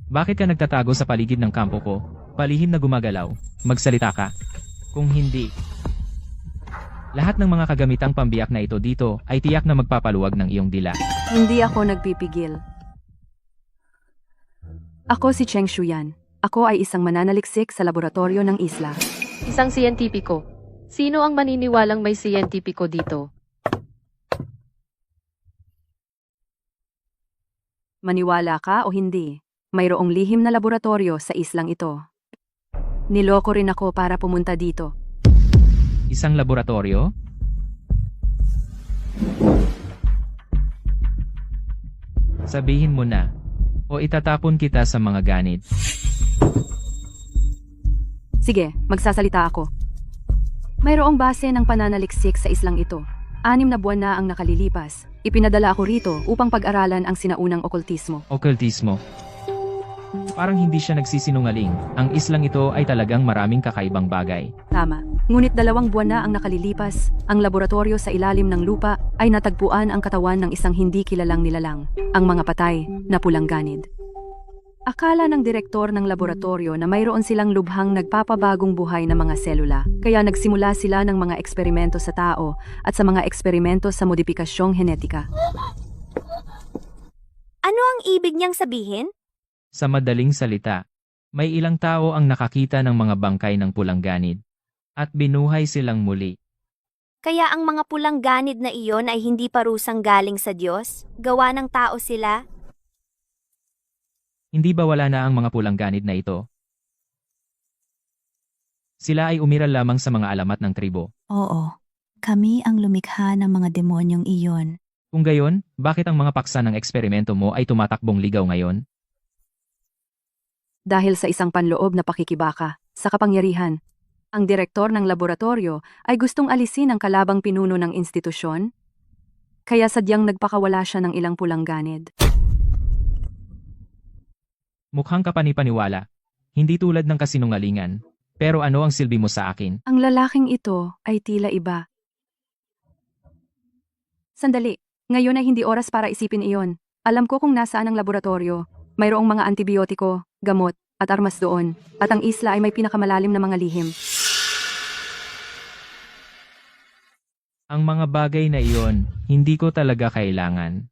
Bakit ka nagtatago sa paligid ng kampo ko? Palihim na gumagalaw. Magsalita ka. Kung hindi, lahat ng mga kagamitang pambiyak na ito dito ay tiyak na magpapaluwag ng iyong dila. Hindi ako nagpipigil. Ako si Cheng Shuyan. Ako ay isang mananaliksik sa laboratorio ng isla. Isang siyentipiko. Sino ang maniniwalang may siyentipiko dito? Maniwala ka o hindi, mayroong lihim na laboratorio sa islang ito. Niloko rin ako para pumunta dito. Isang laboratorio? Sabihin mo na. O itatapon kita sa mga ganid. Sige, magsasalita ako. Mayroong base ng pananaliksik sa islang ito. 6 na buwan na ang nakalilipas. Ipinadala ako rito upang pag-aralan ang sinaunang okultismo. Okultismo. Parang hindi siya nagsisinungaling. Ang islang ito ay talagang maraming kakaibang bagay. Tama. Ngunit 2 buwan na ang nakalilipas, ang laboratorio sa ilalim ng lupa ay natagpuan ang katawan ng isang hindi kilalang nilalang, ang mga patay na pulang ganid. Akala ng direktor ng laboratorio na mayroon silang lubhang nagpapabagong buhay na mga selula, kaya nagsimula sila ng mga eksperimento sa tao at sa mga eksperimento sa modipikasyong genetika. Ano ang ibig niyang sabihin? Sa madaling salita, may ilang tao ang nakakita ng mga bangkay ng pulang ganid at binuhay silang muli. Kaya ang mga pulang ganid na iyon ay hindi parusang galing sa Diyos? Gawa ng tao sila? Hindi ba wala na ang mga pulang ganid na ito? Sila ay umiral lamang sa mga alamat ng tribo. Oo, kami ang lumikha ng mga demonyong iyon. Kung gayon, bakit ang mga paksa ng eksperimento mo ay tumatakbong ligaw ngayon? Dahil sa isang panloob na pakikibaka sa kapangyarihan, ang direktor ng laboratorio ay gustong alisin ang kalabang pinuno ng institusyon. Kaya sadyang nagpakawala siya ng ilang pulang ganid. Mukhang kapanipaniwala. Hindi tulad ng kasinungalingan. Pero ano ang silbi mo sa akin? Ang lalaking ito ay tila iba. Sandali, ngayon ay hindi oras para isipin iyon. Alam ko kung nasaan ang laboratorio. Mayroong mga antibiotiko, gamot, at armas doon. At ang isla ay may pinakamalalim na mga lihim. Ang mga bagay na iyon, hindi ko talaga kailangan.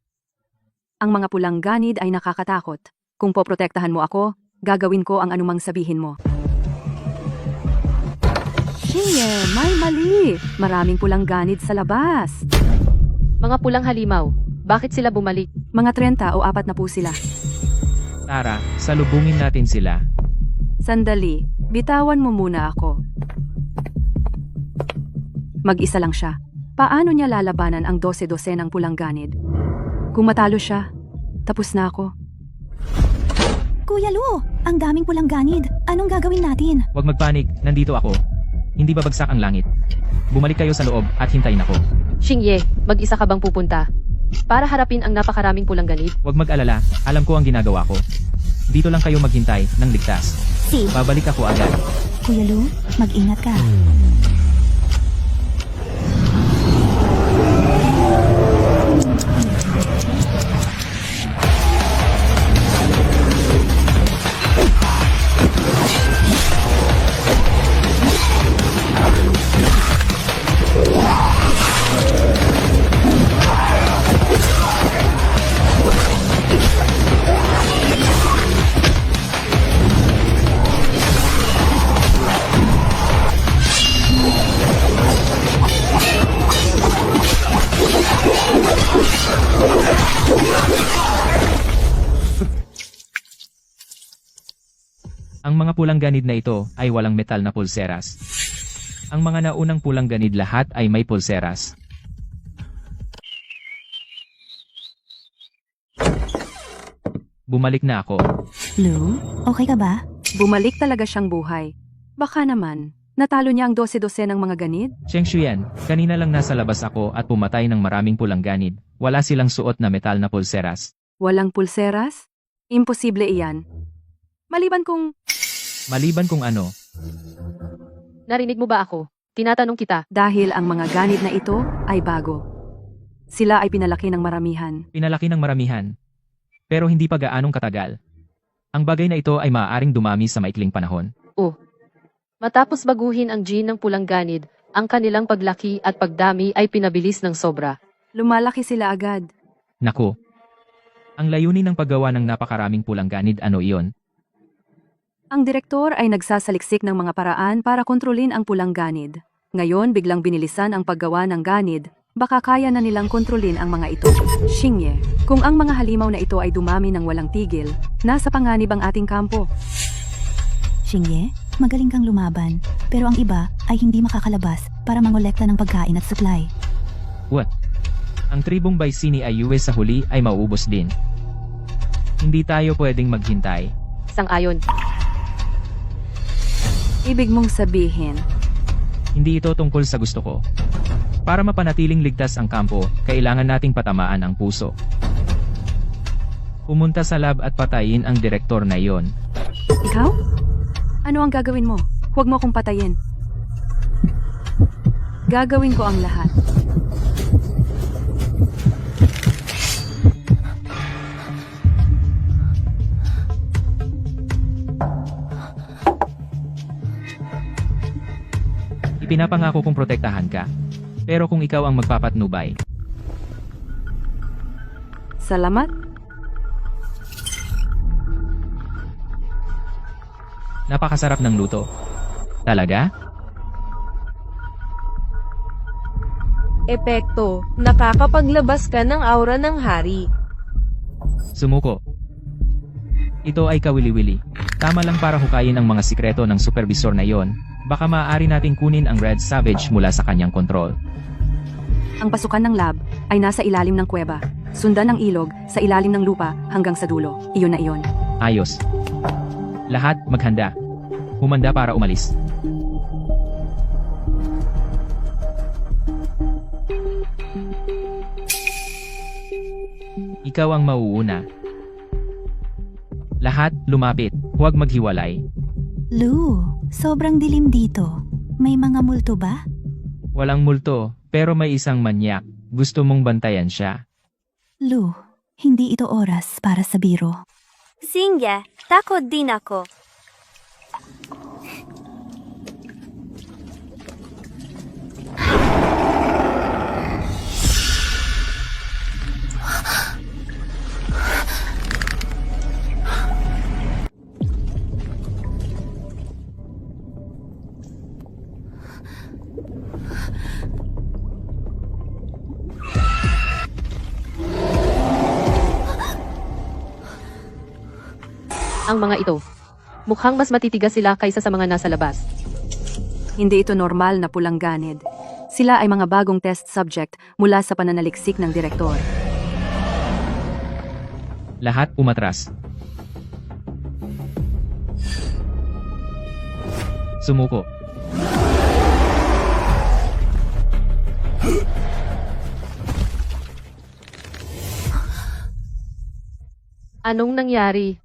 Ang mga pulang ganid ay nakakatakot. Kung poprotektahan mo ako, gagawin ko ang anumang sabihin mo. Shinye, may mali! Maraming pulang ganid sa labas. Mga pulang halimaw, bakit sila bumalik? Mga 30 o 4 na po sila. Tara, salubungin natin sila. Sandali, bitawan mo muna ako. Mag-isa lang siya. Paano niya lalabanan ang 12-12 ng pulang ganid? Kung matalo siya, tapos na ako. Kuya Lu, ang daming pulang ganid. Anong gagawin natin? Huwag magpanik, nandito ako. Hindi babagsak ang langit. Bumalik kayo sa loob at hintayin ako. Xingye, mag-isa ka bang pupunta? Para harapin ang napakaraming pulang ganid? Huwag mag-alala, alam ko ang ginagawa ko. Dito lang kayo maghintay ng ligtas. Si, Babalik ako agad. Kuya Lu, mag-ingat ka. Ang mga pulang ganid na ito ay walang metal na pulseras. Ang mga naunang pulang ganid lahat ay may pulseras. Bumalik na ako. Lu, okay ka ba? Bumalik talaga siyang buhay. Baka naman, natalo niya ang 12-12 ng mga ganid? Cheng Shuyan, kanina lang nasa labas ako at pumatay ng maraming pulang ganid. Wala silang suot na metal na pulseras. Walang pulseras? Imposible iyan. Maliban kung ano, Narinig mo ba ako? Tinatanong kita. dahil ang mga ganid na ito ay bago. Sila ay pinalaki ng maramihan. pinalaki ng maramihan. Pero hindi pa gaanong katagal. Ang bagay na ito ay maaaring dumami sa maikling panahon. Matapos baguhin ang gene ng pulang ganid, ang kanilang paglaki at pagdami ay pinabilis ng sobra. Lumalaki sila agad. Naku. Ang layunin ng paggawa ng napakaraming pulang ganid ano iyon? Ang direktor ay nagsasaliksik ng mga paraan para kontrolin ang pulang ganid. Ngayon biglang binilisan ang paggawa ng ganid, baka kaya na nilang kontrolin ang mga ito. Xingye, kung ang mga halimaw na ito ay dumami ng walang tigil, nasa panganib ang ating kampo. Xingye, magaling kang lumaban. Pero ang iba ay hindi makakalabas para mangolekta ng pagkain at supply. What? Ang tribong Baisini Ayue sa huli ay mauubos din. Hindi tayo pwedeng maghintay. Sang-ayon. Ibig mong sabihin, Hindi ito tungkol sa gusto ko. Para mapanatiling ligtas ang kampo, kailangan nating patamaan ang puso. Pumunta sa lab at patayin ang direktor na iyon. ikaw? Ano ang gagawin mo? Huwag mo akong patayin. Gagawin ko ang lahat. Ipinapangako kong protektahan ka. Pero kung ikaw ang magpapatnubay, Salamat. napakasarap ng luto. Talaga? Epekto, nakakapaglabas ka ng aura ng hari. Sumuko. Ito ay kawili-wili. Tama lang para hukayin ang mga sikreto ng supervisor na iyon. Baka maaari nating kunin ang Red Savage mula sa kanyang kontrol. Ang pasukan ng lab ay nasa ilalim ng kuweba. Sundan ng ilog sa ilalim ng lupa hanggang sa dulo. Iyon na iyon. Ayos. Lahat maghanda. Humanda para umalis. ikaw ang mauuna. Lahat, lumapit. Huwag maghiwalay. Lou, sobrang dilim dito. May mga multo ba? Walang multo, pero may isang manyak. Gusto mong bantayan siya. Lou, hindi ito oras para sa biro. Xingye, takot din ako. Ang mga ito. Mukhang mas matitigas sila kaysa sa mga nasa labas. Hindi ito normal na pulang ganid. Sila ay mga bagong test subject mula sa pananaliksik ng direktor. Lahat umatras. Sumuko. Anong nangyari?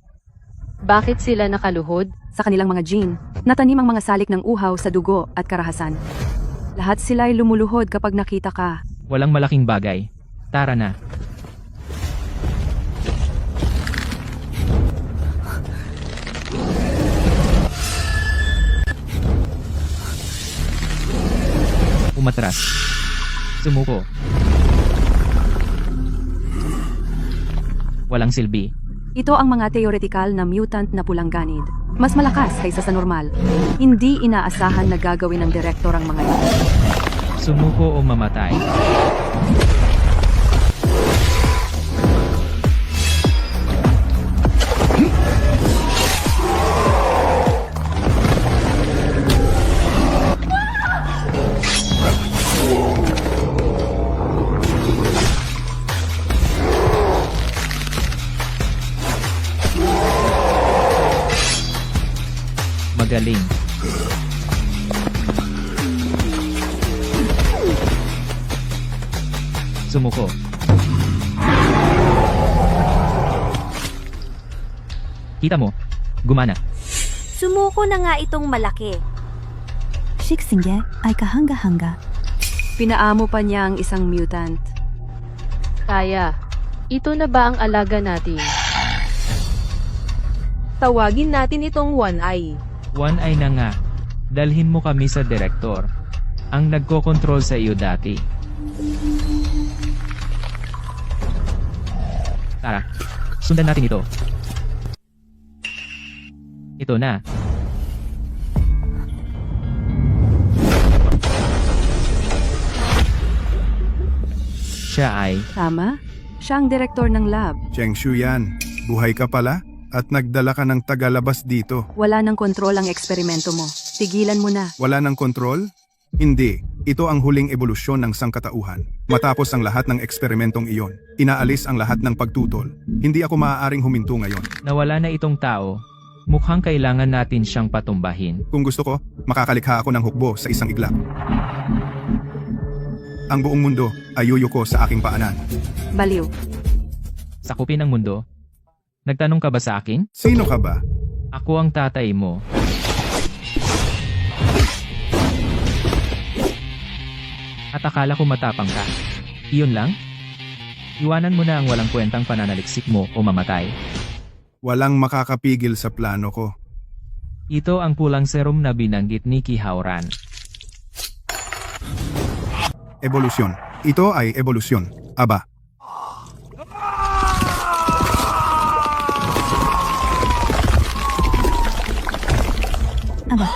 Bakit sila nakaluhod? Sa kanilang mga gene, natanim ang mga salik ng uhaw sa dugo at karahasan. Lahat sila ay lumuluhod kapag nakita ka. Walang malaking bagay. Tara na. Umatras. Sumuko. Walang silbi. Ito ang mga theoretical na mutant na pulang ganid. Mas malakas kaysa sa normal. Hindi inaasahan na gagawin ng direktor ang mga ito. Sumuko o mamatay. Magaling. Sumuko. Kita mo, gumana. Sumuko na nga itong malaki. Xingye ay kahanga-hanga. Pinaamo pa niya ang isang mutant. Kaya, ito na ba ang alaga natin? Tawagin natin itong One Eye. One Eye na nga. Dalhin mo kami sa direktor. Ang nagkokontrol sa iyo dati. Tara, sundan natin ito. Ito na. Siya ay Tama? Siya ang direktor ng lab. Cheng Shuyan, buhay ka pala? At nagdala ka ng tagalabas dito. Wala ng kontrol ang eksperimento mo. Tigilan mo na. Wala ng kontrol? Hindi. Ito ang huling ebolusyon ng sangkatauhan. Matapos ang lahat ng eksperimentong iyon, inaalis ang lahat ng pagtutol. Hindi ako maaaring huminto ngayon. nawala na itong tao. Mukhang kailangan natin siyang patumbahin. Kung gusto ko, makakalikha ako ng hukbo sa isang iglap. Ang buong mundo ay yuyuko sa aking paanan. Baliw. Sakupin ang mundo. Nagtanong ka ba sa akin? Sino ka ba? Ako ang tatay mo. At akala ko matapang ka. Iyon lang? Iwanan mo na ang walang kwentang pananaliksik mo o mamatay. Walang makakapigil sa plano ko. Ito ang pulang serum na binanggit ni Kihauran. Evolusyon. Ito ay evolusyon. Aba. Aba,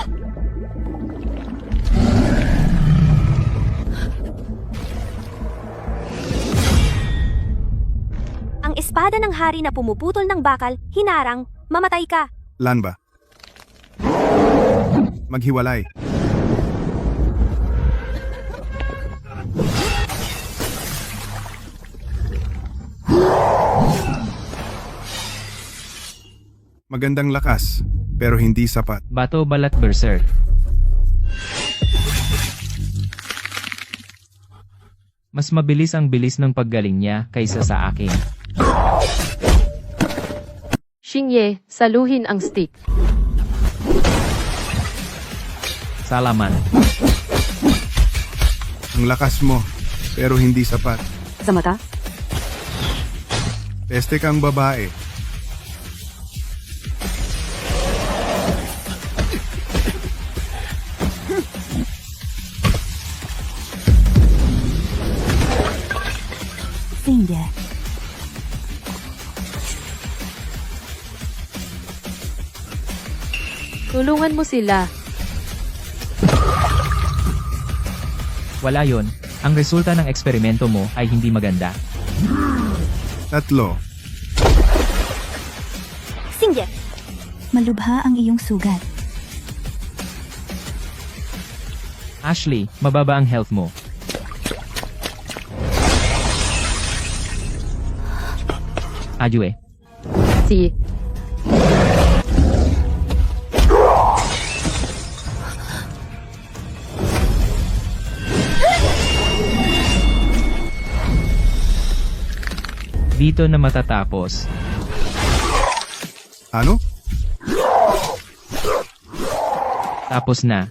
Ang espada ng hari na pumuputol ng bakal, hinarang, mamatay ka. Lanba. Maghiwalay. Magandang lakas, pero hindi sapat. Bato balat berserk. Mas mabilis ang bilis ng paggaling niya kaysa sa akin. Xingye, saluhin ang stick. Salaman. Ang lakas mo, pero hindi sapat. Sa mata? Peste kang babae. Xingye, Tulungan mo sila. Wala yon. Ang resulta ng eksperimento mo ay hindi maganda. 3. Xingye, malubha ang iyong sugat. Ashley, mababa ang health mo. Ayue. Si. Dito na matatapos. Ano? Tapos na.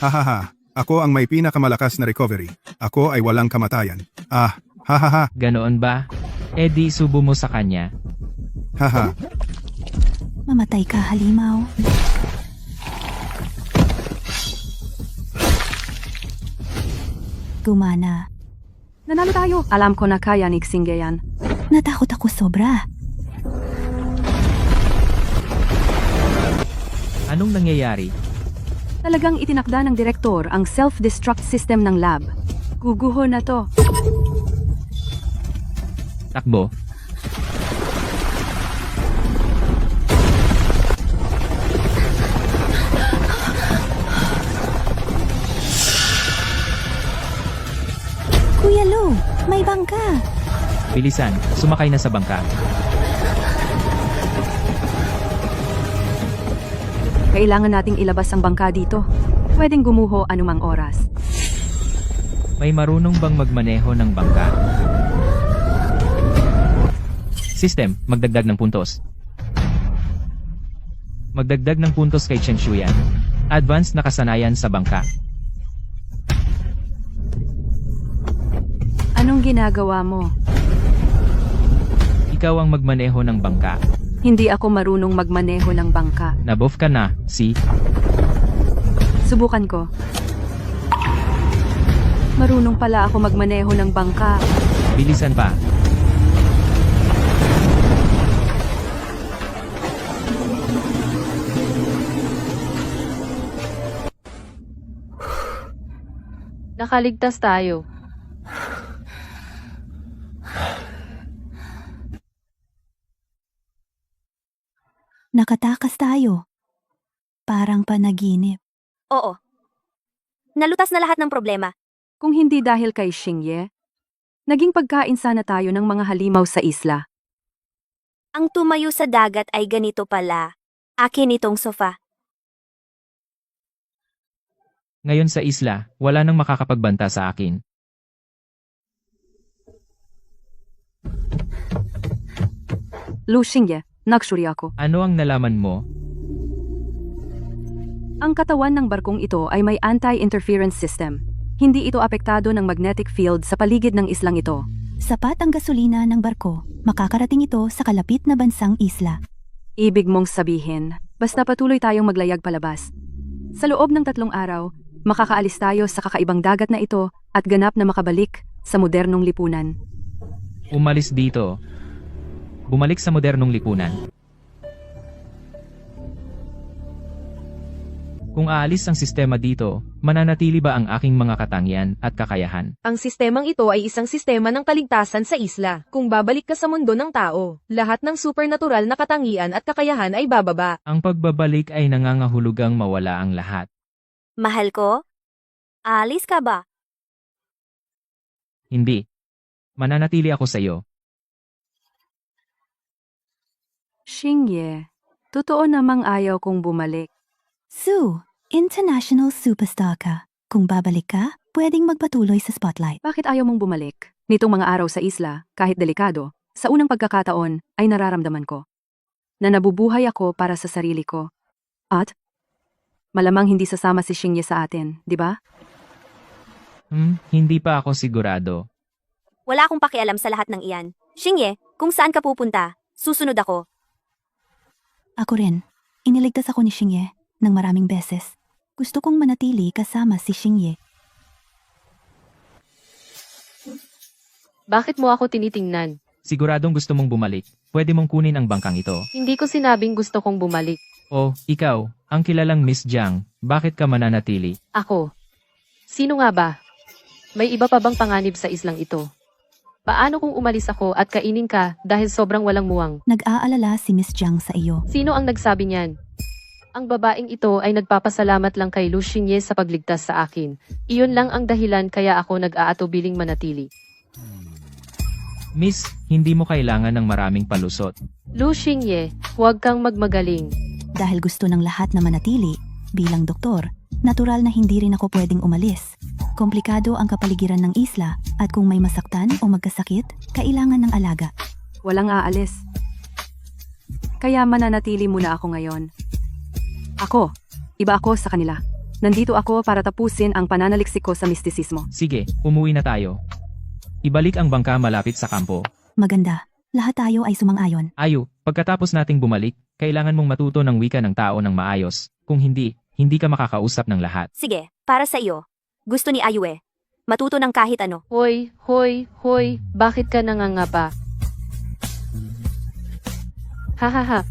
Hahaha. Ako ang may pinakamalakas na recovery. Ako ay walang kamatayan. Ah, hahaha. Ganoon ba? E di subo mo sa kanya. Haha. Mamatay ka, halimaw. Gumana. Nanalo tayo. Alam ko na kaya ni Xingye yan. Natakot ako sobra. Anong nangyayari? Talagang itinakda ng direktor ang self-destruct system ng lab. Guguho na to. Takbo. Kuya Lu, may bangka. Bilisan, sumakay na sa bangka. Kailangan nating ilabas ang bangka dito. Pwedeng gumuho anumang oras. May marunong bang magmaneho ng bangka? System, magdagdag ng puntos. Magdagdag ng puntos kay Chen Shuyan. Advanced na kasanayan sa bangka. Anong ginagawa mo? Ikaw ang magmaneho ng bangka. Hindi ako marunong magmaneho ng bangka. Nabuff ka na, si. Subukan ko. Marunong pala ako magmaneho ng bangka. Bilisan pa. Nakaligtas tayo. Nakatakas tayo. Parang panaginip. oo. Nalutas na lahat ng problema. Kung hindi dahil kay Xingye, naging pagkain sana tayo ng mga halimaw sa isla. Ang tumayo sa dagat ay ganito pala. Akin itong sofa. Ngayon sa isla, wala nang makakapagbanta sa akin. Lu Xingye, nagsyuri ako. Ano ang nalaman mo? Ang katawan ng barkong ito ay may anti-interference system. Hindi ito apektado ng magnetic field sa paligid ng islang ito. Sapat ang gasolina ng barko. Makakarating ito sa kalapit na bansang isla. Ibig mong sabihin, basta patuloy tayong maglayag palabas. Sa loob ng 3 araw, makakaalis tayo sa kakaibang dagat na ito at ganap na makabalik sa modernong lipunan. Umalis dito. Bumalik sa modernong lipunan. Kung aalis ang sistema dito, mananatili ba ang aking mga katangian at kakayahan? Ang sistemang ito ay isang sistema ng kaligtasan sa isla. Kung babalik ka sa mundo ng tao, lahat ng supernatural na katangian at kakayahan ay bababa. Ang pagbabalik ay nangangahulugang mawala ang lahat. Mahal ko? Alis ka ba? Hindi. Mananatili ako sa iyo. Xingye, totoo namang ayaw kong bumalik. Sue, international superstar ka. Kung babalik ka, pwedeng magpatuloy sa spotlight. Bakit ayaw mong bumalik? Nitong mga araw sa isla, kahit delikado, sa unang pagkakataon ay nararamdaman ko na nabubuhay ako para sa sarili ko. At malamang hindi sasama si Xingye sa atin, di ba? Hindi pa ako sigurado. Wala akong pakialam sa lahat ng iyan. Xingye, kung saan ka pupunta, susunod ako. Ako rin. Iniligtas ako ni Xingye ng maraming beses. Gusto kong manatili kasama si Xingye. Bakit mo ako tinitingnan? Siguradong gusto mong bumalik. Pwede mong kunin ang bangkang ito. Hindi ko sinabing gusto kong bumalik. O, ikaw, ang kilalang Miss Jiang, bakit ka mananatili? Ako. Sino nga ba? May iba pa bang panganib sa islang ito? Paano kung umalis ako at kainin ka dahil sobrang walang muwang? Nag-aalala si Miss Jiang sa iyo. Sino ang nagsabi niyan? Ang babaeng ito ay nagpapasalamat lang kay Lu Xingye sa pagligtas sa akin. Iyon lang ang dahilan kaya ako nag-aatubiling manatili. Miss, hindi mo kailangan ng maraming palusot. Lu Xingye, huwag kang magmagaling. Dahil gusto ng lahat na manatili, bilang doktor, natural na hindi rin ako pwedeng umalis. Komplikado ang kapaligiran ng isla at kung may masaktan o magkasakit, kailangan ng alaga. Walang aalis. Kaya mananatili muna ako ngayon. Ako, iba ako sa kanila. Nandito ako para tapusin ang pananaliksik ko sa mistisismo. Sige, umuwi na tayo. Ibalik ang bangka malapit sa kampo. Maganda. Lahat tayo ay sumang-ayon. Ayu, pagkatapos nating bumalik, kailangan mong matuto ng wika ng tao ng maayos. Kung hindi, hindi ka makakausap ng lahat. Sige, para sa iyo. Gusto ni Ayue. Matuto ng kahit ano. Hoy, bakit ka nangangapa? Hahaha,